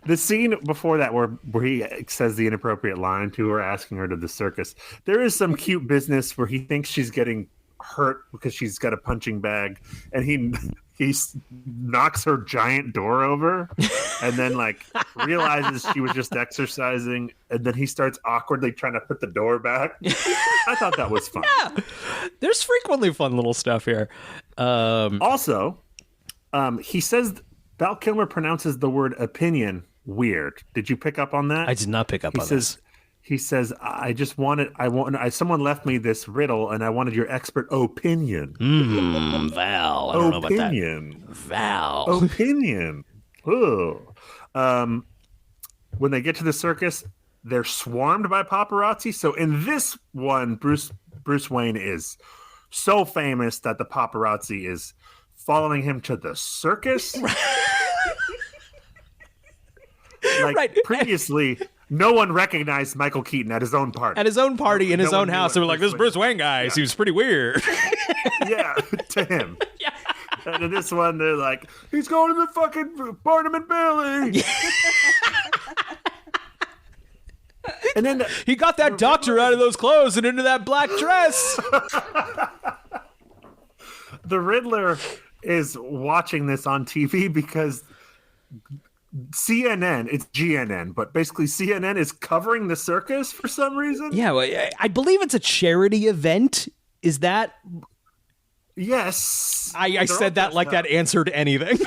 The scene before that where he says the inappropriate line to her, asking her to the circus, there is some cute business where he thinks she's getting hurt because she's got a punching bag, and he knocks her giant door over and then realizes she was just exercising, and then he starts awkwardly trying to put the door back. I thought that was fun. Yeah. There's frequently fun little stuff here. Also, he says Val Kilmer pronounces the word opinion weird. Did you pick up on that? I did not pick up on this. He says, someone left me this riddle and I wanted your expert opinion. Val. I don't know about that. Val. Opinion. When they get to the circus, they're swarmed by paparazzi. So in this one, Bruce Wayne is so famous that the paparazzi is following him to the circus. Previously, no one recognized Michael Keaton at his own party. At his own party in his own house, they were like, this Bruce Wayne guy seems pretty weird. Yeah, to him. Yeah. And in this one, they're like, he's going to the fucking Barnum and Bailey. And then he got that doctor out of those clothes and into that black dress. The Riddler is watching this on TV because CNN, it's GNN, but basically CNN is covering the circus for some reason. Yeah, well, I believe it's a charity event. Is that? Yes. I said that like that answered anything.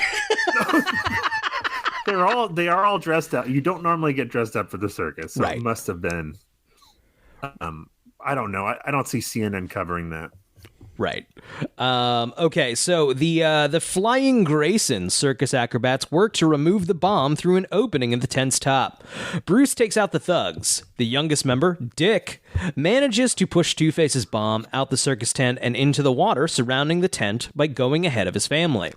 They are all dressed up. You don't normally get dressed up for the circus, so Right. It must have been. I don't know. I don't see CNN covering that. Right. Okay, so the Flying Grayson circus acrobats work to remove the bomb through an opening in the tent's top. Bruce takes out the thugs. The youngest member, Dick, manages to push Two-Face's bomb out the circus tent and into the water surrounding the tent by going ahead of his family.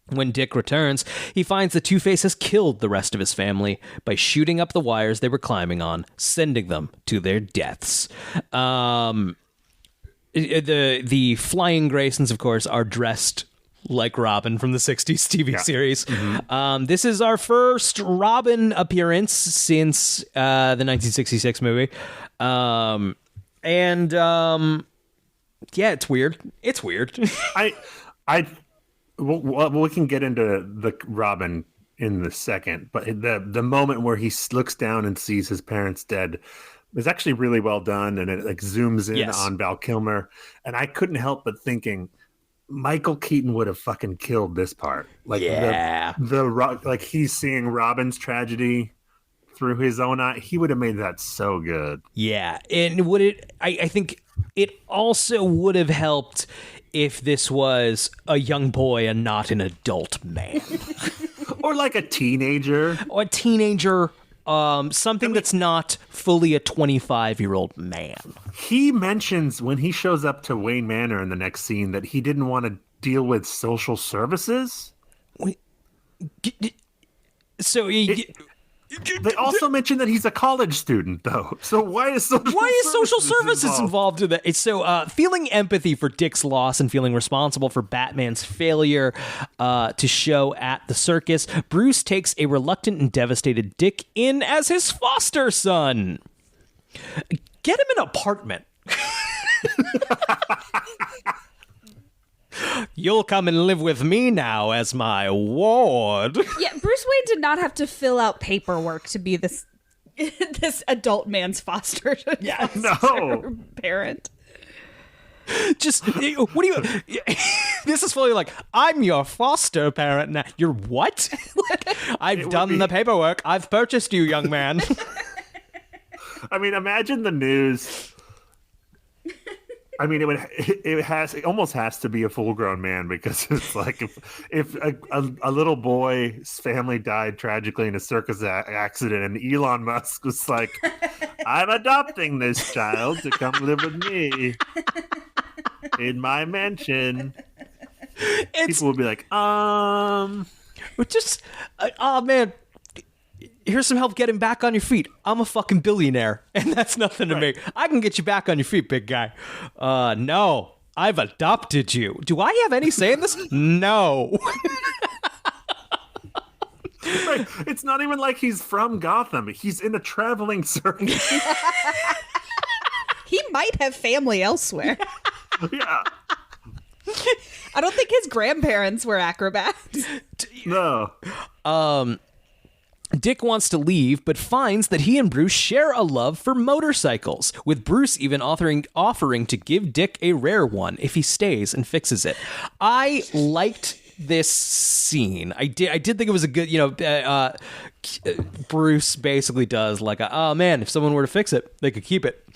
When Dick returns, he finds that Two-Face has killed the rest of his family by shooting up the wires they were climbing on, sending them to their deaths. The Flying Graysons, of course, are dressed like Robin from the 60s TV series. Mm-hmm. This is our first Robin appearance since the 1966 movie. Yeah, it's weird. It's weird. We can get into the Robin in the second, but the moment where he looks down and sees his parents dead is actually really well done, and it like zooms in on Val Kilmer, and I couldn't help but thinking Michael Keaton would have fucking killed this part. Like like he's seeing Robin's tragedy through his own eye. He would have made that so good. Yeah, and would it? I think it also would have helped if this was a young boy and not an adult man, or like a teenager, something that's not fully a 25-year-old man. He mentions when he shows up to Wayne Manor in the next scene that he didn't want to deal with social services. So they also mention that he's a college student, though. So why is social services involved in that? So feeling empathy for Dick's loss and feeling responsible for Batman's failure to show at the circus, Bruce takes a reluctant and devastated Dick in as his foster son. Get him an apartment. You'll come and live with me now as my ward. Yeah, Bruce Wayne did not have to fill out paperwork to be this adult man's foster parent. Just, what do you... This is fully like, I'm your foster parent now. You're what? I've done the paperwork. I've purchased you, young man. I mean, imagine the news... I mean, it almost has to be a full-grown man, because it's like if a little boy's family died tragically in a circus accident, and Elon Musk was like, "I'm adopting this child to come live with me in my mansion," people would be like, just, oh man. Here's some help getting back on your feet. I'm a fucking billionaire, and that's nothing to me. I can get you back on your feet, big guy. No, I've adopted you. Do I have any say in this? No. Right. It's not even like he's from Gotham. He's in a traveling circus. He might have family elsewhere. Yeah. I don't think his grandparents were acrobats. No. Dick wants to leave, but finds that he and Bruce share a love for motorcycles, with Bruce even offering to give Dick a rare one if he stays and fixes it. I liked this scene. I did think it was a good, Bruce basically does like, oh man, if someone were to fix it, they could keep it,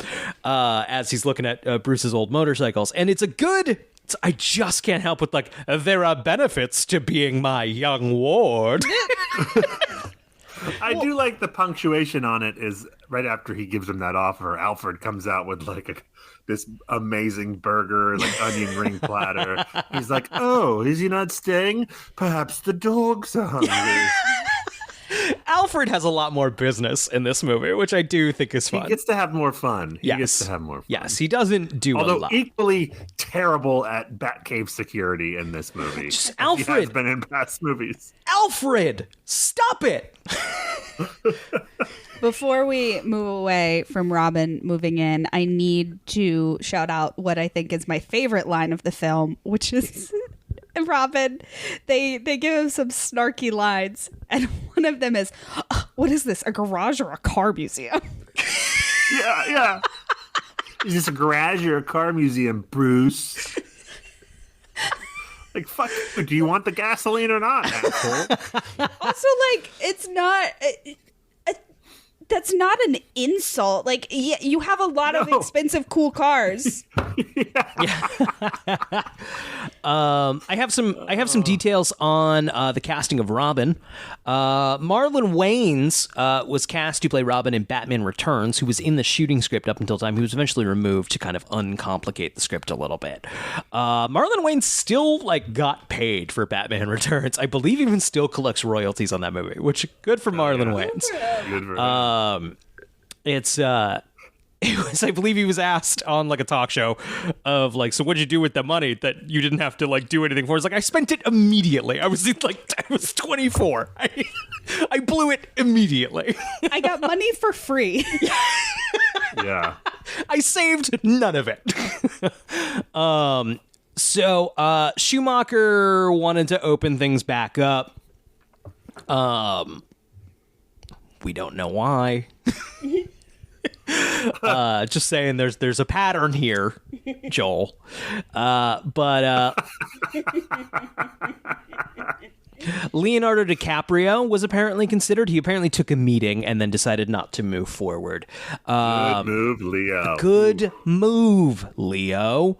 as he's looking at Bruce's old motorcycles. And it's a good... I just can't help with like, there are benefits to being my young ward. I do like the punctuation on it is right after he gives him that offer, Alfred comes out with like this amazing burger, like onion ring platter. He's like, oh, is he not staying? Perhaps the dogs are hungry. Alfred has a lot more business in this movie, which I do think is fun. He gets to have more fun. Yes, he doesn't do a lot. Although equally terrible at Batcave security in this movie. Just Alfred. He has been in past movies. Alfred, stop it! Before we move away from Robin moving in, I need to shout out what I think is my favorite line of the film, which is Robin. They give him some snarky lines, and one of them is, what is this, a garage or a car museum? Yeah. Is this a garage or a car museum, Bruce? Like, fuck, do you want the gasoline or not, asshole? Also, like, it's not... that's not an insult. Like, yeah, you have a lot of expensive, cool cars. I have some details on the casting of Robin. Marlon Wayans was cast to play Robin in Batman Returns, who was in the shooting script up until time. He was eventually removed to kind of uncomplicate the script a little bit. Marlon Wayans still got paid for Batman Returns. I believe even still collects royalties on that movie, which good for Marlon Wayans. Good for him. It was, I believe he was asked on a talk show of so what'd you do with the money that you didn't have to do anything for? It's I spent it immediately. I was I was 24. I blew it immediately. I got money for free. Yeah. I saved none of it. So Schumacher wanted to open things back up. We don't know why. Just saying there's a pattern here, Joel. But Leonardo DiCaprio was apparently considered. He apparently took a meeting and then decided not to move forward. Good move, Leo. Good move, Leo.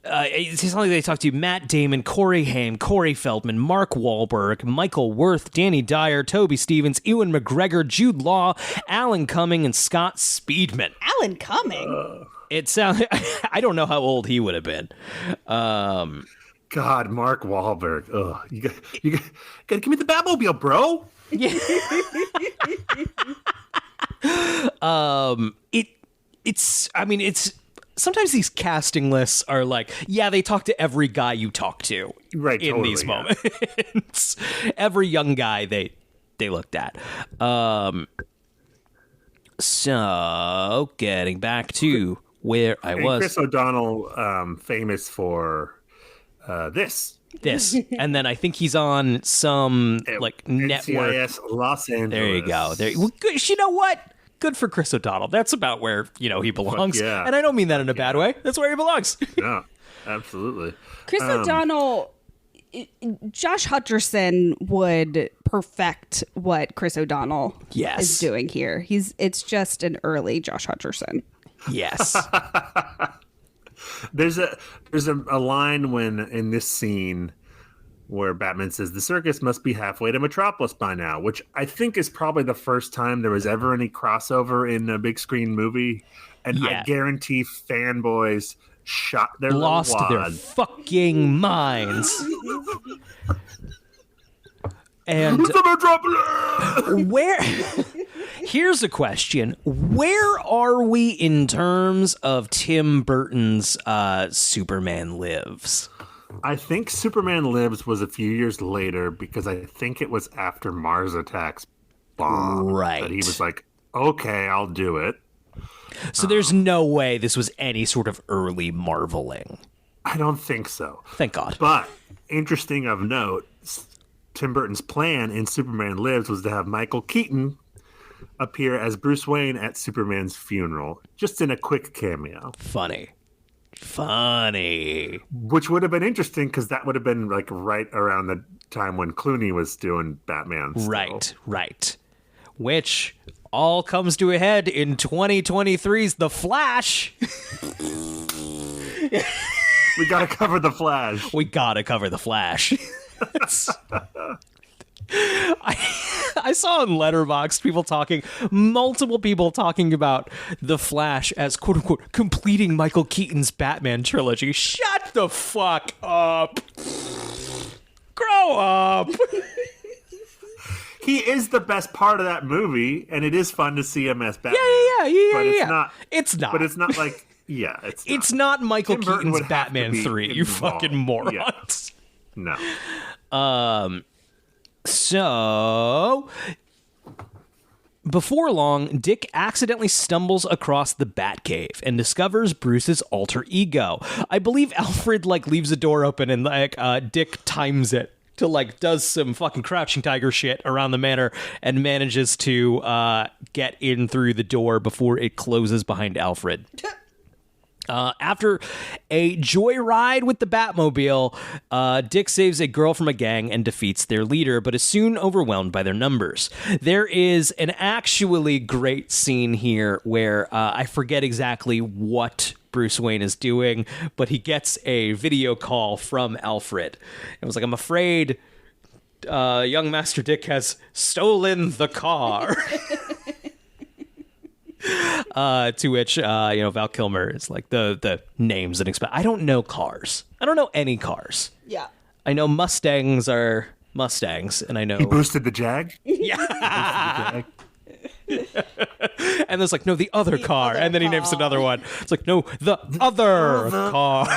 It's not like they talked to Matt Damon, Corey Haim, Corey Feldman, Mark Wahlberg, Michael Worth, Danny Dyer, Toby Stevens, Ewan McGregor, Jude Law, Alan Cumming, and Scott Speedman. Alan Cumming? It sounds. I don't know how old he would have been. God, Mark Wahlberg. Ugh, you gotta give me the Batmobile, bro. Yeah. It's. Sometimes these casting lists are they talk to every guy you talk to in these moments. Every young guy they looked at. So getting back to where I was. Chris O'Donnell, famous for this. And then I think he's on some network. NCIS Los Angeles. There you go. Well, good. You know what? Good for Chris O'Donnell. That's about where, he belongs. Yeah. And I don't mean that in a bad way. That's where he belongs. No, absolutely. Chris O'Donnell, Josh Hutcherson would perfect what Chris O'Donnell is doing here. It's just an early Josh Hutcherson. Yes. There's a line when in this scene where Batman says the circus must be halfway to Metropolis by now, which I think is probably the first time there was ever any crossover in a big screen movie. And I guarantee fanboys shot their lost little their wad. fucking minds. And where? Here's a question: where are we in terms of Tim Burton's Superman Lives? I think Superman Lives was a few years later because I think it was after Mars Attacks bombed. Right. That he was like, okay, I'll do it. So there's no way this was any sort of early marveling. I don't think so. Thank God. But interesting of note, Tim Burton's plan in Superman Lives was to have Michael Keaton appear as Bruce Wayne at Superman's funeral, just in a quick cameo. Funny. Which would have been interesting because that would have been right around the time when Clooney was doing Batman. Still. Right. Which all comes to a head in 2023's The Flash. We gotta cover The Flash. I saw on Letterboxd multiple people talking about The Flash as quote unquote completing Michael Keaton's Batman trilogy. Shut the fuck up. Grow up. He is the best part of that movie, and it is fun to see him as Batman. Yeah. But it's not. But it's not it's not Michael Tim Burton Keaton's would have to Batman be 3, you involved. fucking morons. Yeah. No. So, before long, Dick accidentally stumbles across the Batcave and discovers Bruce's alter ego. I believe Alfred leaves the door open and Dick times it to like does some fucking Crouching Tiger shit around the manor and manages to get in through the door before it closes behind Alfred. After a joyride with the Batmobile, Dick saves a girl from a gang and defeats their leader, but is soon overwhelmed by their numbers. There is an actually great scene here where I forget exactly what Bruce Wayne is doing, but he gets a video call from Alfred. It was like, I'm afraid young Master Dick has stolen the car. To which, Val Kilmer is like the names and I don't know cars. I don't know any cars. Yeah. I know Mustangs are Mustangs, and I know... He boosted the Jag? Yeah. And there's like, no, the other car. And then he names another one. It's like, no, the other car.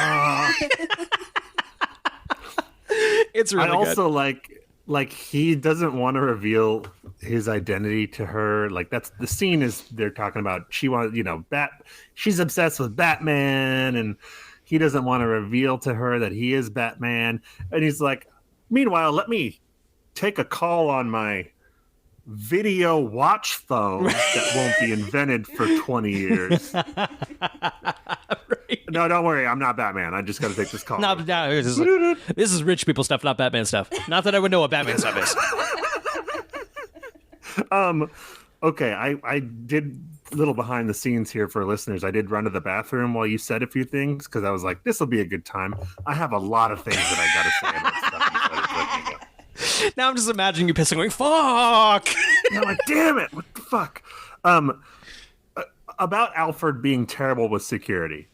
It's really good. I also like he doesn't want to reveal his identity to her. Like that's the scene is they're talking about she wants, she's obsessed with Batman and he doesn't want to reveal to her that he is Batman. And he's like, meanwhile, let me take a call on my video watch phone that won't be invented for 20 years. Right. No, don't worry. I'm not Batman. I just got to take this call. No, this is rich people stuff, not Batman stuff. Not that I would know what Batman stuff is. Okay. I did a little behind the scenes here for listeners. I did run to the bathroom while you said a few things because I was like, this will be a good time. I have a lot of things that I got to say about stuff you started. Now I'm just imagining you pissing, going, fuck! I'm like, damn it, what the fuck? About Alfred being terrible with security.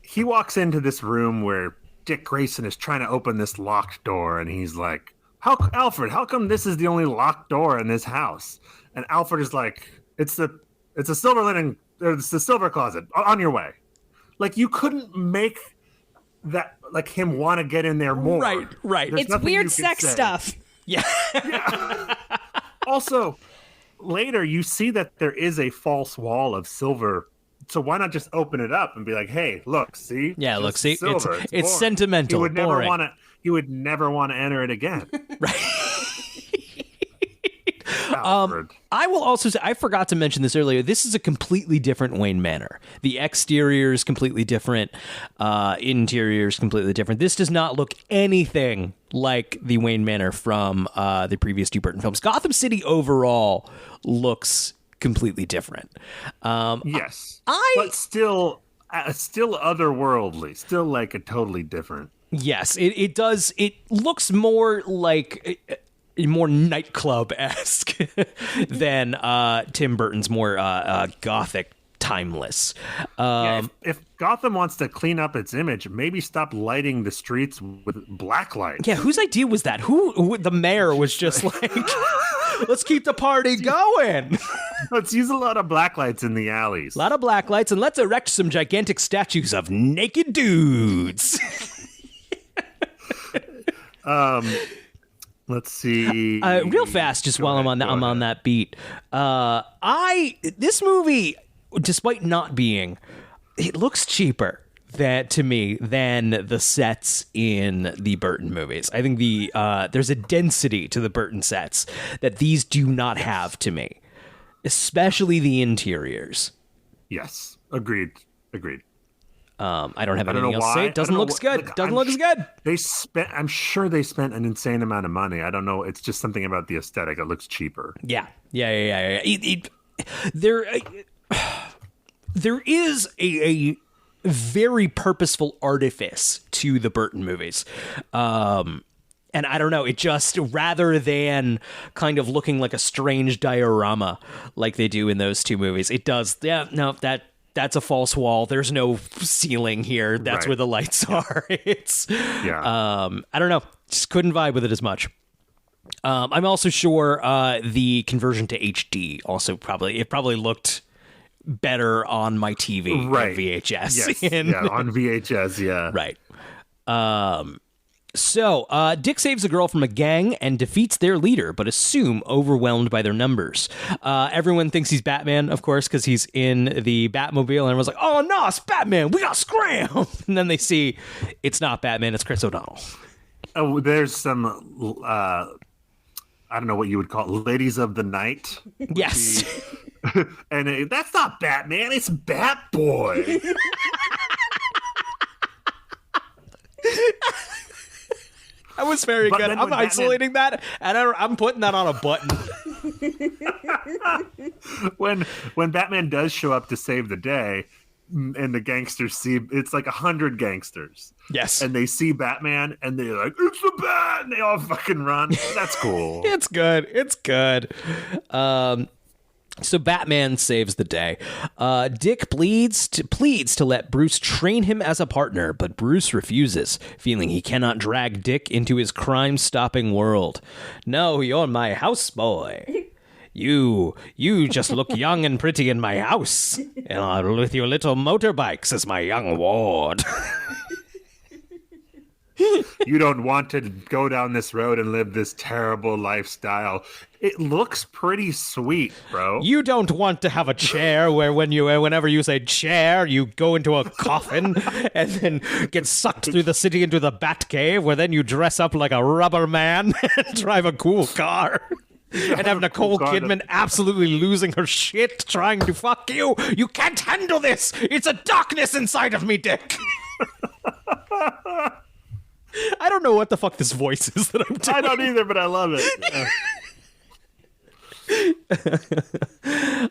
He walks into this room where Dick Grayson is trying to open this locked door, and he's like, Alfred, how come this is the only locked door in this house? And Alfred is like, it's the silver linen, it's the silver closet, on your way. Like, you couldn't make that like him want to get in there more. Right. There's it's weird sex stuff. Yeah. Also, later you see that there is a false wall of silver. So why not just open it up and be like, "Hey, look, see? Yeah, look, see, silver. it's sentimental. He would never want to enter it again." Right. I will also say, I forgot to mention this earlier. This is a completely different Wayne Manor. The exterior is completely different. Interior is completely different. This does not look anything like the Wayne Manor from the previous two Burton films. Gotham City overall looks completely different. Yes, but still otherworldly. Still like a totally different. Yes, it does. It looks more like more nightclub-esque than Tim Burton's more gothic, timeless. If Gotham wants to clean up its image, maybe stop lighting the streets with black lights. Yeah, whose idea was that? Who the mayor was just like, let's keep the party going. Let's use a lot of black lights in the alleys. A lot of black lights, and let's erect some gigantic statues of naked dudes. Let's see. Real fast, just while I'm on that beat. This movie, despite not being, it looks cheaper to me than the sets in the Burton movies. I think there's a density to the Burton sets that these do not have to me, especially the interiors. Yes, agreed. I don't have anything else to say. It doesn't look as good. Doesn't look as good. I'm sure they spent an insane amount of money. I don't know. It's just something about the aesthetic. It looks cheaper. Yeah. There is a very purposeful artifice to the Burton movies. And I don't know, it just, rather than kind of looking like a strange diorama like they do in those two movies, it does, that's a false wall. There's no ceiling here. That's right. Where the lights are. It's, I don't know. Just couldn't vibe with it as much. I'm also sure the conversion to HD also probably looked better on my TV, right? VHS. Yes. On VHS. Yeah. Right. So, Dick saves a girl from a gang and defeats their leader, but is soon overwhelmed by their numbers. Everyone thinks he's Batman, of course, because he's in the Batmobile, and everyone's like, oh, no, it's Batman, we got scram! And then they see it's not Batman, it's Chris O'Donnell. Oh, there's some I don't know what you would call it, ladies of the night. Yes. And that's not Batman, it's Batboy. That was very But good. then I'm when isolating that, and I'm putting that on a button. when Batman does show up to save the day, and the gangsters see, it's like 100 gangsters. Yes. And they see Batman, and they're like, "It's the Bat!" And they all fucking run. That's cool. It's good. It's good. So Batman saves the day. Dick pleads to let Bruce train him as a partner, but Bruce refuses, feeling he cannot drag Dick into his crime-stopping world. "No, you're my houseboy. You just look young and pretty in my house, and with your little motorbikes as my young ward." You don't want to go down this road and live this terrible lifestyle. It looks pretty sweet, bro. You don't want to have a chair where whenever you say chair, you go into a coffin and then get sucked through the city into the Batcave, where then you dress up like a rubber man and drive a cool car. And have Nicole Kidman absolutely losing her shit trying to fuck you. You can't handle this. It's a darkness inside of me, Dick. I don't know what the fuck this voice is that I'm doing. I don't either, but I love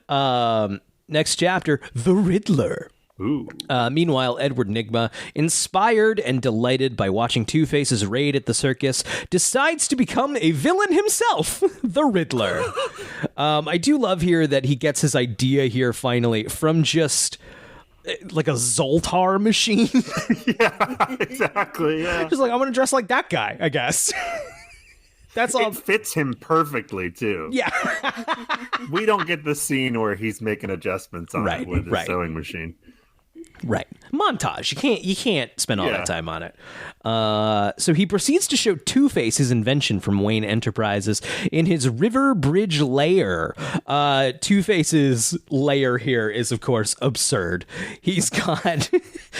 it. Next chapter, The Riddler. Ooh. Meanwhile, Edward Nygma, inspired and delighted by watching Two-Face's raid at the circus, decides to become a villain himself, the Riddler. I do love here that he gets his idea here finally from just like a Zoltar machine. Yeah, exactly. Yeah. Just like, I'm going to dress like that guy, I guess. That's all. It fits him perfectly, too. Yeah. We don't get the scene where he's making adjustments on it with the sewing machine. Right. Montage. You can't spend all that time on it. So he proceeds to show Two-Face his invention from Wayne Enterprises in his River Bridge lair. Two-Face's lair here is, of course, absurd. He's got...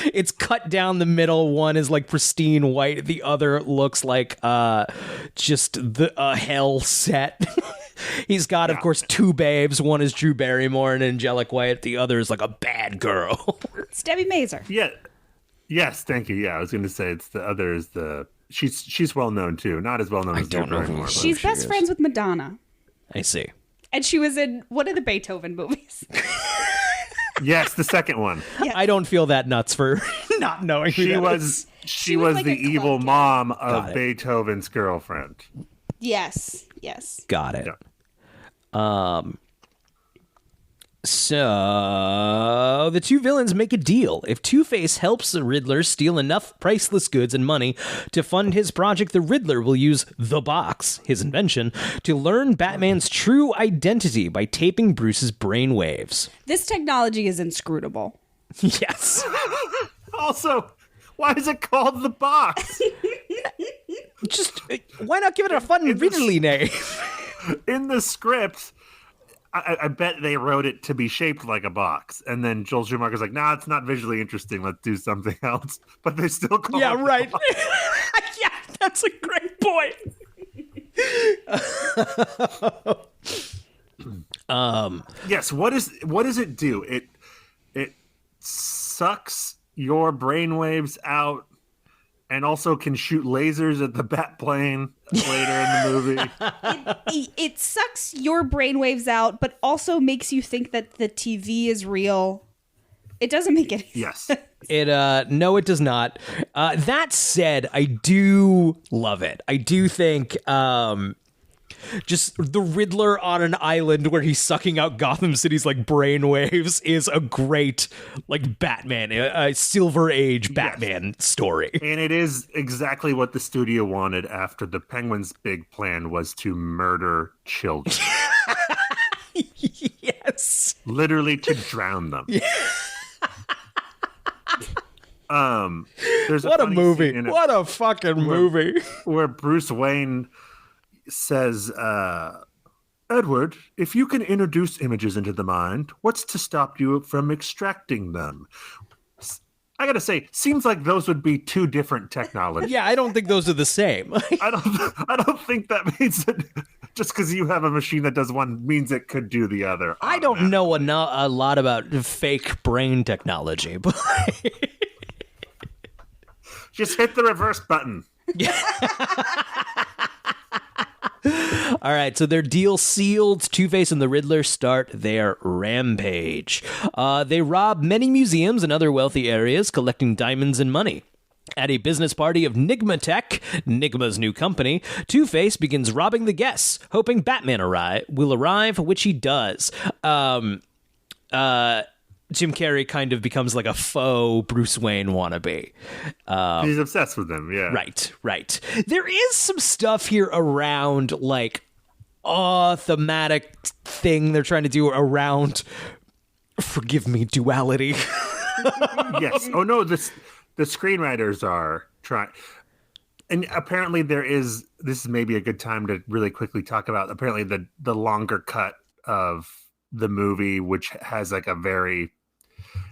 it's cut down the middle. One is like pristine white. The other looks like just a hell set. He's got, of course, two babes. One is Drew Barrymore and Angelic White. The other is like a bad girl. It's Debbie Mazur. Yeah. Yes, thank you. Yeah, I was going to say it's the other is the... She's well known, too. Not as well known as Drew Barrymore. She's best friends with Madonna. I see. And she was in one of the Beethoven movies. Yes, the second one. Yes. I don't feel that nuts for not knowing who that is. She was like the a club evil kid. mom of Beethoven's girlfriend. Yes. Got it. Yeah. So the two villains make a deal. If Two-Face helps the Riddler steal enough priceless goods and money to fund his project, the Riddler will use the box, his invention, to learn Batman's true identity by taping Bruce's brainwaves. This technology is inscrutable. Yes. Also, why is it called the box? Just why not give it a fun Riddly name? In the script, I bet they wrote it to be shaped like a box, and then Joel Schumacher's like, "Nah, it's not visually interesting. Let's do something else." But they still call it right. the box. Yeah, that's a great point. Yes. What does it do? It sucks your brainwaves out, and also can shoot lasers at the bat plane later in the movie. It sucks your brainwaves out, but also makes you think that the TV is real. It doesn't make any sense. Yes. No, it does not. That said, I do love it. I do think just the Riddler on an island where he's sucking out Gotham City's like brainwaves is a great like Batman, a Silver Age Batman story. And it is exactly what the studio wanted after the Penguin's big plan was to murder children. Yes. Literally to drown them. There's What a funny movie. scene in it What a fucking movie. where Bruce Wayne says, Edward, if you can introduce images into the mind, what's to stop you from extracting them? I gotta say, seems like those would be two different technologies. Yeah, I don't think those are the same. I don't think that means that just because you have a machine that does one means it could do the other. I don't know a lot about fake brain technology, but just hit the reverse button. all right, so their deal sealed. Two-Face and the Riddler start their rampage. They rob many museums and other wealthy areas, collecting diamonds and money. At a business party of Nigma Tech, Nigma's new company, Two-Face begins robbing the guests, hoping Batman will arrive, which he does. Jim Carrey kind of becomes like a faux Bruce Wayne wannabe. He's obsessed with them, yeah. Right. There is some stuff here around, like, thematic thing they're trying to do around, forgive me, duality. Yes. Oh, no, the screenwriters are trying. And apparently this is maybe a good time to really quickly talk about, apparently, the longer cut of the movie, which has like a very...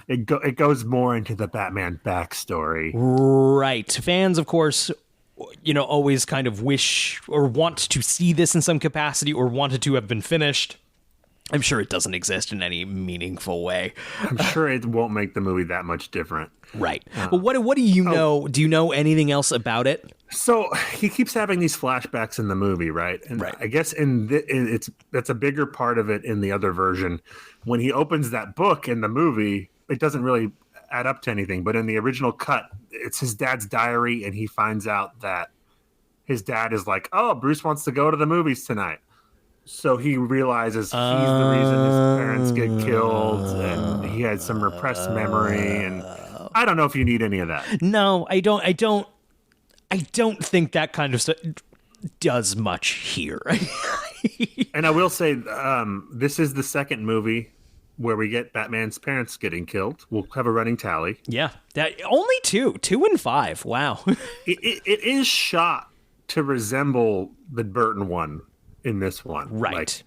It goes more into the Batman backstory. Right. Fans, of course, always kind of wish or want to see this in some capacity or want it to have been finished. I'm sure it doesn't exist in any meaningful way. I'm sure it won't make the movie that much different. Right. But what do you know? Do you know anything else about it? So he keeps having these flashbacks in the movie, right? And right. I guess that's a bigger part of it in the other version. When he opens that book in the movie, it doesn't really add up to anything. But in the original cut, it's his dad's diary, and he finds out that his dad is like, "Oh, Bruce wants to go to the movies tonight." So he realizes he's the reason his parents get killed, and he had some repressed memory. And I don't know if you need any of that. No, I don't think that kind of stuff does much here. And I will say, this is the second movie where we get Batman's parents getting killed. We'll have a running tally. Yeah, only 2 and 5. Wow. It is shot to resemble the Burton one in this one. Right.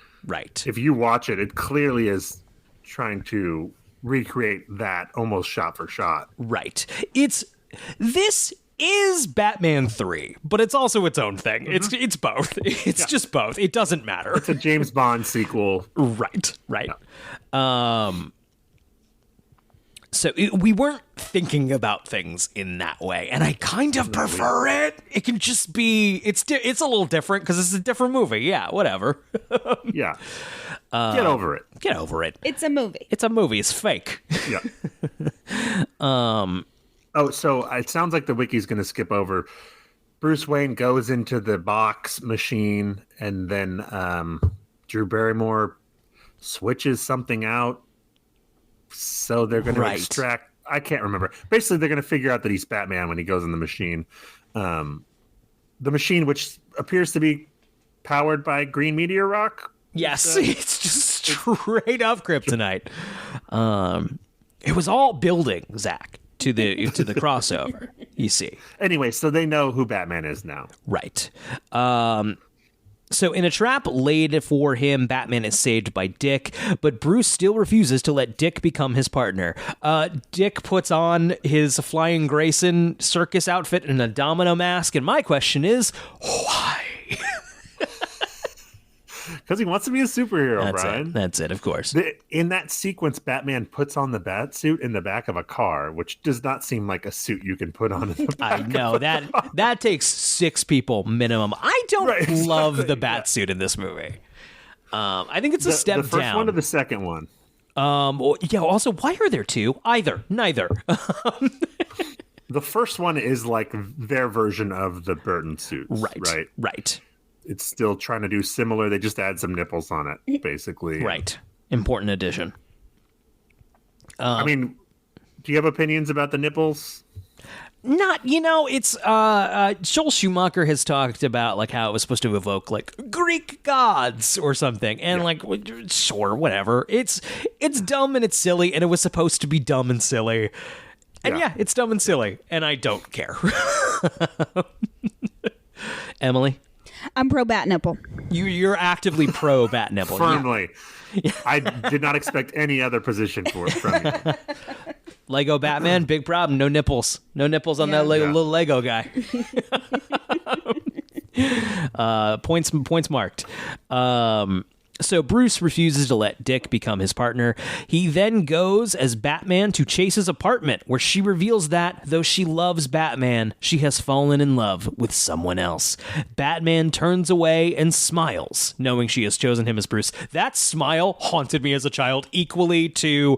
If you watch it, it clearly is trying to recreate that almost shot for shot. Right. This is Batman 3, but it's also its own thing. Mm-hmm. It's both. It's just both. It doesn't matter. It's a James Bond sequel. Right. Yeah. So we weren't thinking about things in that way, and I kind of prefer it. It can just be it's a little different because it's a different movie. Yeah, whatever. Yeah. Get over it. Get over it. It's a movie. It's a movie. It's fake. Yeah. Oh, so it sounds like the wiki's going to skip over. Bruce Wayne goes into the box machine, and then Drew Barrymore switches something out. So they're going to extract... I can't remember. Basically, they're going to figure out that he's Batman when he goes in the machine. The machine, which appears to be powered by green meteor rock. Yes, it's just straight up kryptonite. It was all building, Zach, to the crossover, you see. Anyway, so they know who Batman is now. Right. So in a trap laid for him, Batman is saved by Dick, but Bruce still refuses to let Dick become his partner. Dick puts on his Flying Grayson circus outfit and a domino mask, and my question is, why? Because he wants to be a superhero, Brian. That's it, of course. In that sequence, Batman puts on the bat suit in the back of a car, which does not seem like a suit you can put on in the back. I know that takes 6 people minimum. I don't love the bat suit in this movie. I think it's a step down. The first one or the second one? Yeah. Also, why are there 2? Neither. The first one is like their version of the Burton suits, right. It's still trying to do similar. They just add some nipples on it, basically. Right. Important addition. I mean, do you have opinions about the nipples? Not, it's Joel Schumacher has talked about like how it was supposed to evoke like Greek gods or something, and like sure, whatever. It's dumb and it's silly, and it was supposed to be dumb and silly, and it's dumb and silly, and I don't care. Emily, I'm pro bat nipple. You're actively pro bat nipple. Firmly. Yeah. I did not expect any other position from you. Lego Batman, big problem. No nipples. No nipples on that little Lego guy. Points marked. So Bruce refuses to let Dick become his partner. He then goes as Batman to Chase's apartment, where she reveals that, though she loves Batman, she has fallen in love with someone else. Batman turns away and smiles, knowing she has chosen him as Bruce. That smile haunted me as a child, equally to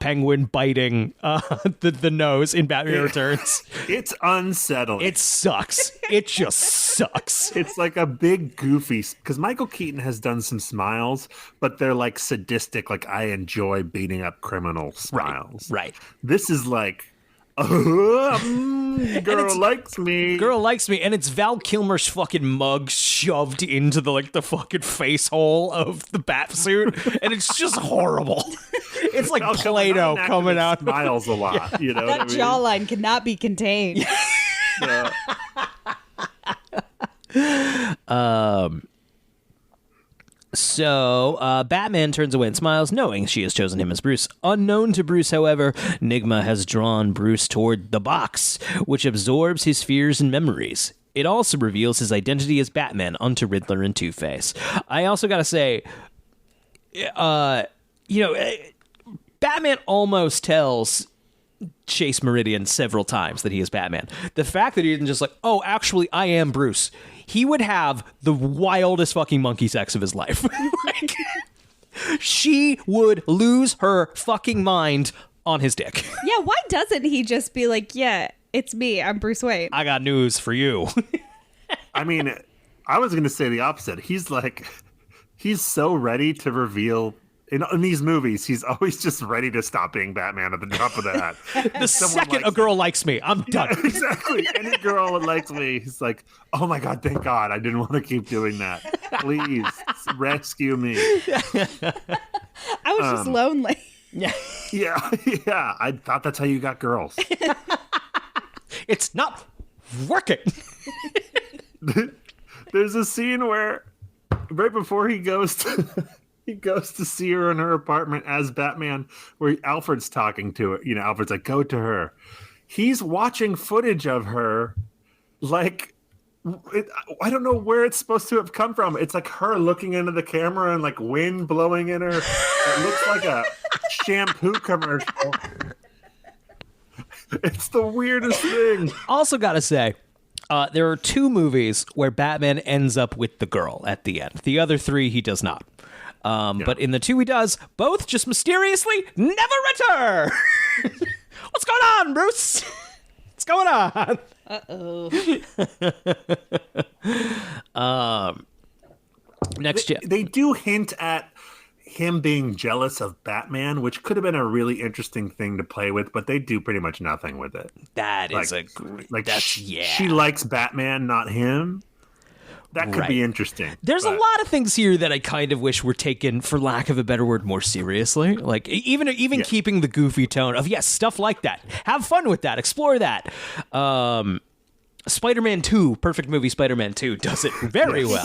Penguin biting the nose in Batman Returns. It's unsettling. It sucks. It just sucks. It's like a big goofy, because Michael Keaton has done some smiles, but they're like sadistic, like I enjoy beating up criminal smiles. Right. This is like, girl likes me. Girl likes me, and it's Val Kilmer's fucking mug shoved into the fucking face hole of the bat suit, and it's just horrible. It's like Play-Doh coming out. Smiles a lot, you know. That jawline cannot be contained. So Batman turns away and smiles, knowing she has chosen him as Bruce. Unknown to Bruce, however, Nigma has drawn Bruce toward the box, which absorbs his fears and memories. It also reveals his identity as Batman unto Riddler and Two-Face. I also gotta say, Batman almost tells Chase Meridian several times that he is Batman. The fact that he didn't just like, oh, actually, I am Bruce. He would have the wildest fucking monkey sex of his life. Like, she would lose her fucking mind on his dick. Yeah, why doesn't he just be like, yeah, it's me, I'm Bruce Wayne. I got news for you. I mean, I was going to say the opposite. He's so ready to reveal. In these movies, he's always just ready to stop being Batman at the drop of the hat. The second a girl likes me, I'm done. Yeah, exactly. Any girl that likes me, he's like, oh my God, thank God. I didn't want to keep doing that. Please, rescue me. I was just lonely. Yeah. Yeah. I thought that's how you got girls. It's not working. There's a scene where right before he goes to see her in her apartment as Batman, where Alfred's talking to her. You know, Alfred's like, go to her. He's watching footage of her, like, I don't know where it's supposed to have come from. It's like her looking into the camera and like wind blowing in her. It looks like a shampoo commercial. It's the weirdest thing. Also gotta say, there are two movies where Batman ends up with the girl at the end. The other three, he does not. But in the two he does, both just mysteriously never return. What's going on, Bruce? What's going on? They do hint at him being jealous of Batman, which could have been a really interesting thing to play with, but they do pretty much nothing with it. That like, is a great... Like, yeah. She likes Batman, not him. That could be interesting. There's a lot of things here that I kind of wish were taken, for lack of a better word, more seriously. Like even keeping the goofy tone of stuff like that. Have fun with that. Explore that. Spider-Man 2, perfect movie. Spider-Man 2 does it very well.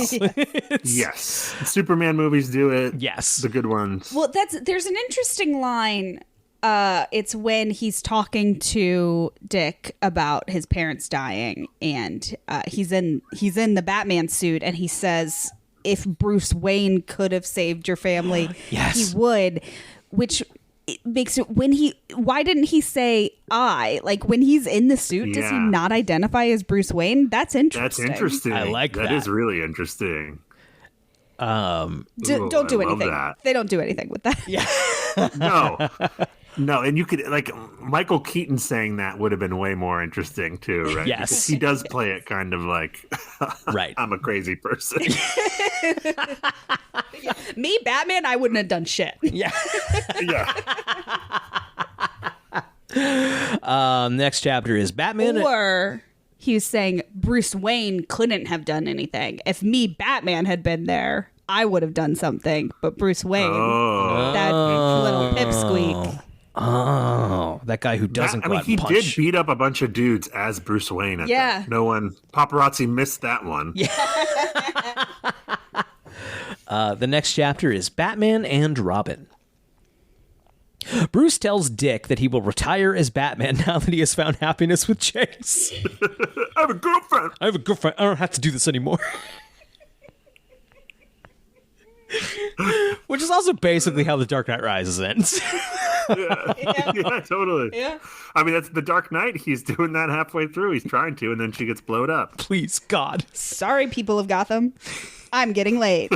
Yes, Superman movies do it. Yes, the good ones. Well, there's an interesting line. It's when he's talking to Dick about his parents dying, and he's in the Batman suit, and he says, "If Bruce Wayne could have saved your family, yes, he would." Which makes it why didn't he say I? Like when he's in the suit, does he not identify as Bruce Wayne? That's interesting. That's interesting. I like that. That is really interesting. Don't do anything. They don't do anything with that. Yeah. No, and you could, like, Michael Keaton saying that would have been way more interesting too, right? Yes. Because he does play it kind of like, right, I'm a crazy person. Me, Batman, I wouldn't have done shit. Yeah. Next chapter is Batman. Or he was saying Bruce Wayne couldn't have done anything. If me, Batman, had been there, I would have done something. But Bruce Wayne, that little pipsqueak. Oh, that guy who doesn't go out and punch. He did beat up a bunch of dudes as Bruce Wayne. No one, paparazzi missed that one. Yeah. The next chapter is Batman and Robin. Bruce tells Dick that he will retire as Batman now that he has found happiness with Chase. I have a girlfriend. I have a girlfriend. I don't have to do this anymore. Which is also basically how The Dark Knight Rises ends. Yeah, totally. Yeah. I mean, that's The Dark Knight. He's doing that halfway through. He's trying to, and then she gets blowed up. Please, God. Sorry, people of Gotham. I'm getting laid.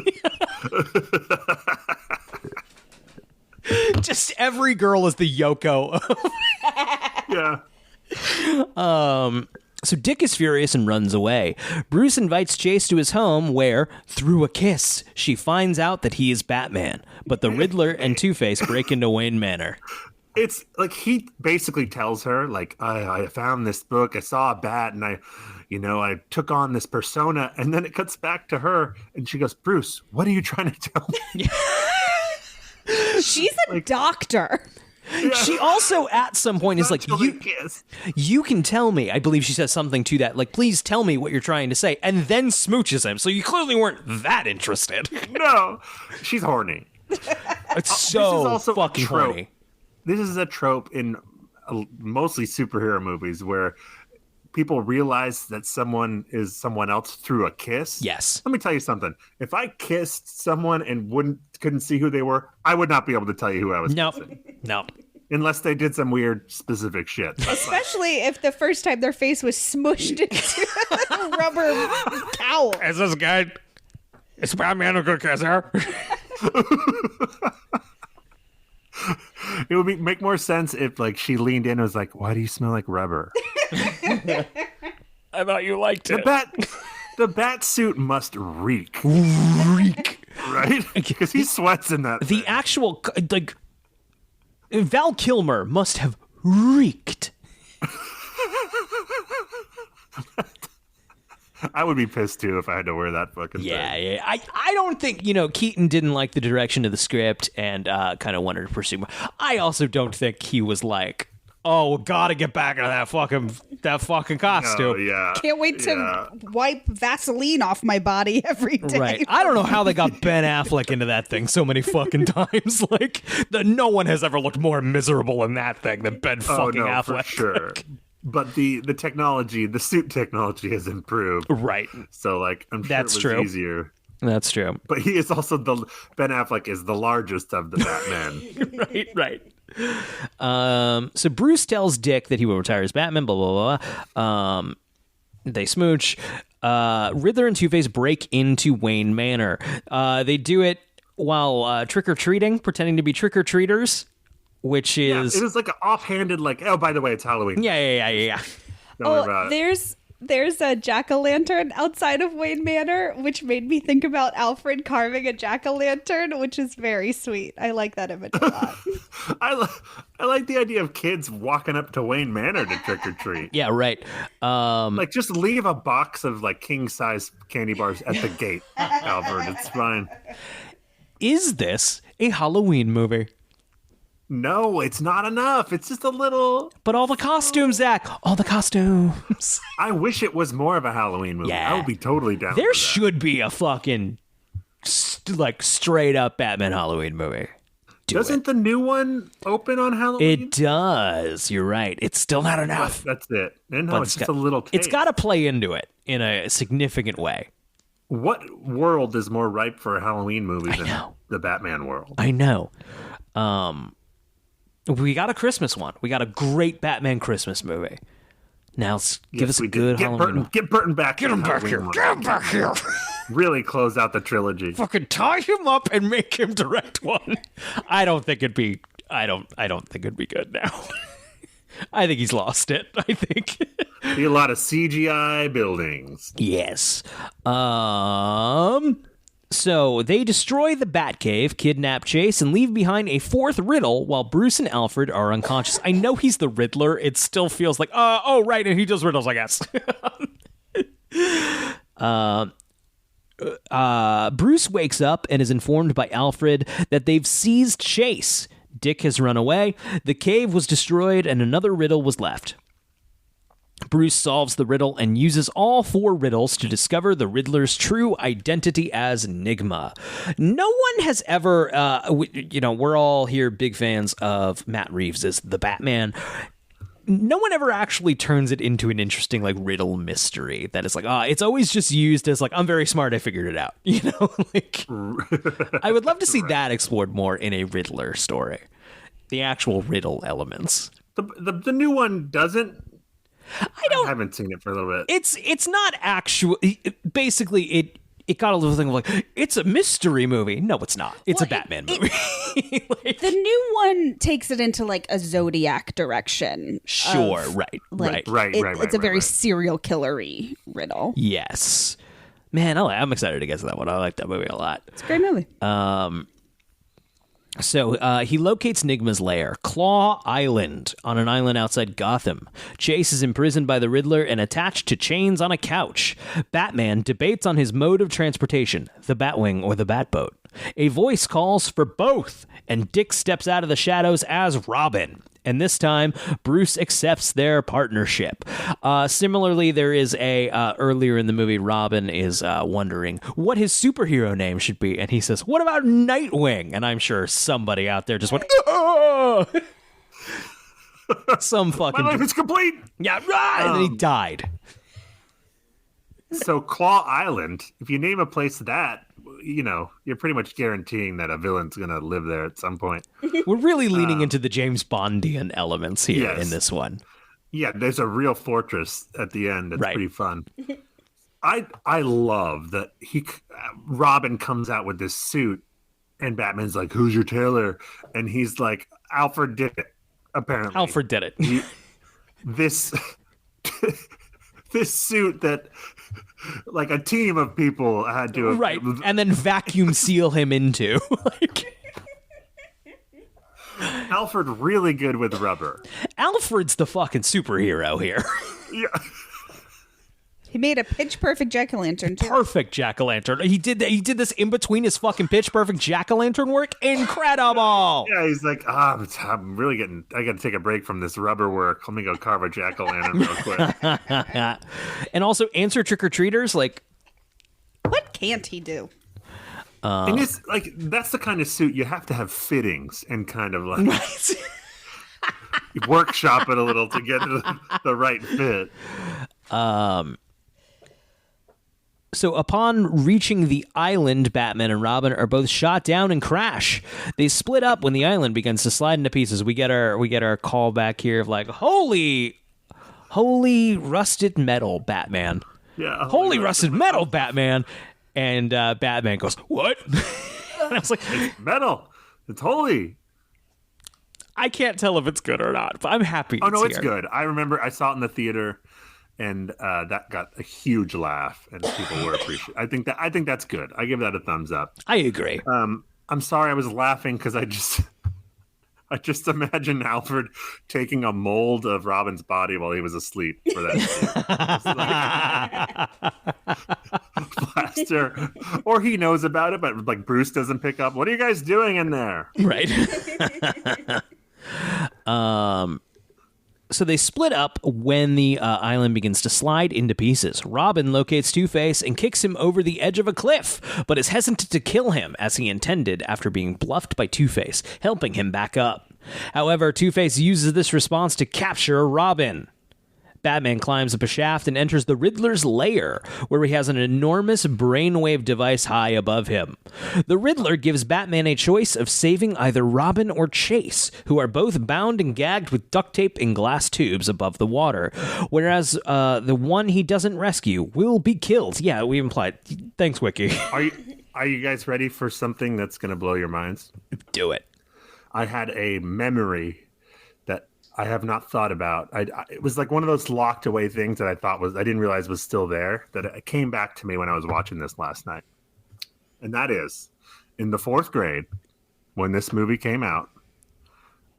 Just every girl is the Yoko. Yeah. So Dick is furious and runs away. Bruce invites Chase to his home where, through a kiss, she finds out that he is Batman. But the Riddler and Two-Face break into Wayne Manor. It's like he basically tells her, like, I found this book, I saw a bat, and I took on this persona, and then it cuts back to her, and she goes, Bruce, what are you trying to tell me? She's a doctor. Yeah. She also at some point is like, you can tell me. I believe she says something to that, like, please tell me what you're trying to say, and then smooches him. So you clearly weren't that interested. No, she's horny. It's so fucking horny. This is a trope in mostly superhero movies where people realize that someone is someone else through a kiss. Yes. Let me tell you something. If I kissed someone and couldn't see who they were, I would not be able to tell you who I was kissing. No. Unless they did some weird specific shit. Especially if the first time their face was smushed into a rubber towel. Is this guy? It's Batman who could kiss her. It would make more sense if, like, she leaned in and was like, "Why do you smell like rubber?" I thought you liked it. The bat suit must reek, right? Because he sweats in that. The actual, like, Val Kilmer must have reeked. I would be pissed too if I had to wear that fucking thing. Yeah. I don't think, Keaton didn't like the direction of the script and kind of wanted to pursue more. I also don't think he was like, oh, gotta get back into that fucking costume. Oh, yeah. Can't wait to wipe Vaseline off my body every day. Right. I don't know how they got Ben Affleck into that thing so many fucking times. Like, no one has ever looked more miserable in that thing than Ben fucking Affleck. For sure. But the technology, the suit technology has improved. Right. So, like, I'm sure That's it was true. easier. That's true. But he is also Ben Affleck is the largest of the Batman. Right. So Bruce tells Dick that he will retire as Batman, blah, blah, blah. They smooch. Riddler and Two-Face break into Wayne Manor. They do it while trick-or-treating, pretending to be trick-or-treaters, which is... it was like an offhanded, like, oh, by the way, it's Halloween. Yeah. Don't worry about it. There's a jack-o'-lantern outside of Wayne Manor, which made me think about Alfred carving a jack-o'-lantern, which is very sweet. I like that image a lot. I like the idea of kids walking up to Wayne Manor to trick or treat. Yeah, right. Like, just leave a box of, like, king-size candy bars at the gate, Alfred. It's fine. Is this a Halloween movie? No, it's not enough. It's just a little... But all the costumes, Zach. All the costumes. I wish it was more of a Halloween movie. Yeah. I would be totally down There for that. should be a fucking, straight up Batman Halloween movie. Doesn't the new one open on Halloween? It does. You're right. It's still not enough. That's it. And no, But it's just a little taste. It's got to play into it in a significant way. What world is more ripe for a Halloween movie than know. the Batman world? I know. We got a Christmas one. We got a great Batman Christmas movie. Now give us a good Halloween one. Get Burton back. Get him back here. Get him back here. Really close out the trilogy. Fucking tie him up and make him direct one. I don't think it'd be good now. I think he's lost it. I think. Be a lot of CGI buildings. Yes. So they destroy the Batcave, kidnap Chase, and leave behind a fourth Riddle while Bruce and Alfred are unconscious. I know he's the Riddler. It still feels like, oh, right, and he does riddles, I guess. Bruce wakes up and is informed by Alfred that they've seized Chase. Dick has run away. The cave was destroyed, and another Riddle was left. Bruce solves the riddle and uses all 4 riddles to discover the Riddler's true identity as Enigma. No one has ever, we're all here big fans of Matt Reeves as the Batman. No one ever actually turns it into an interesting like riddle mystery that is like, it's always just used as like, I'm very smart, I figured it out. Like I would love to see that explored more in a Riddler story. The actual riddle elements. The new one doesn't. I haven't seen it for a little bit. It's not actual. Basically, it got a little thing of like, it's a mystery movie. No, it's not. It's a Batman movie. The new one takes it into like a Zodiac direction. Sure, right. It's a very serial killer-y riddle. Yes. Man, I'm excited to get to that one. I like that movie a lot. It's a great movie. So he locates Enigma's lair, Claw Island, on an island outside Gotham. Chase is imprisoned by the Riddler and attached to chains on a couch. Batman debates on his mode of transportation, the Batwing or the Batboat. A voice calls for both, and Dick steps out of the shadows as Robin. And this time, Bruce accepts their partnership. Similarly, there is earlier in the movie, Robin is wondering what his superhero name should be. And he says, what about Nightwing? And I'm sure somebody out there just went, oh! Some fucking... My life is complete! Yeah, right! And then he died. So Claw Island, if you name a place that, you're pretty much guaranteeing that a villain's going to live there at some point. We're really leaning into the James Bondian elements here in this one. Yeah, there's a real fortress at the end. It's pretty fun. I love that Robin comes out with this suit and Batman's like, who's your tailor? And he's like, Alfred did it, apparently. Alfred did it. This suit that like a team of people had to and then vacuum seal him into. Alfred really good with rubber. Alfred's the fucking superhero here. Yeah. He made a pitch perfect jack-o'-lantern too. Perfect jack-o'-lantern. He did this in between his fucking pitch perfect jack-o'-lantern work. Incredible. Yeah, he's like, I'm really I got to take a break from this rubber work. Let me go carve a jack-o'-lantern real quick. And also answer trick-or-treaters. Like, what can't he do? And it's like, that's the kind of suit you have to have fittings and kind of like workshop it a little to get the right fit. So upon reaching the island, Batman and Robin are both shot down and crash. They split up when the island begins to slide into pieces. We get our call back here of like, holy rusted metal, Batman. Yeah. Holy rusted metal, Batman. And Batman goes, what? And I was like, it's metal. It's holy. I can't tell if it's good or not, but I'm happy. Oh no, it's good. I remember I saw it in the theater. And that got a huge laugh, and people were appreciative. I think that's good. I give that a thumbs up. I agree. I'm sorry I was laughing because I just imagine Alfred taking a mold of Robin's body while he was asleep for that. Plaster, or he knows about it, but like Bruce doesn't pick up. What are you guys doing in there? Right. So they split up when the island begins to slide into pieces. Robin locates Two-Face and kicks him over the edge of a cliff, but is hesitant to kill him as he intended after being bluffed by Two-Face, helping him back up. However, Two-Face uses this response to capture Robin. Batman climbs up a shaft and enters the Riddler's lair, where he has an enormous brainwave device high above him. The Riddler gives Batman a choice of saving either Robin or Chase, who are both bound and gagged with duct tape in glass tubes above the water, whereas the one he doesn't rescue will be killed. Yeah, we implied. Thanks, Wiki. Are you guys ready for something that's going to blow your minds? Do it. I had a memory I have not thought about. It was like one of those locked away things that I didn't realize was still there, that it came back to me when I was watching this last night. And that is, in the 4th grade, when this movie came out,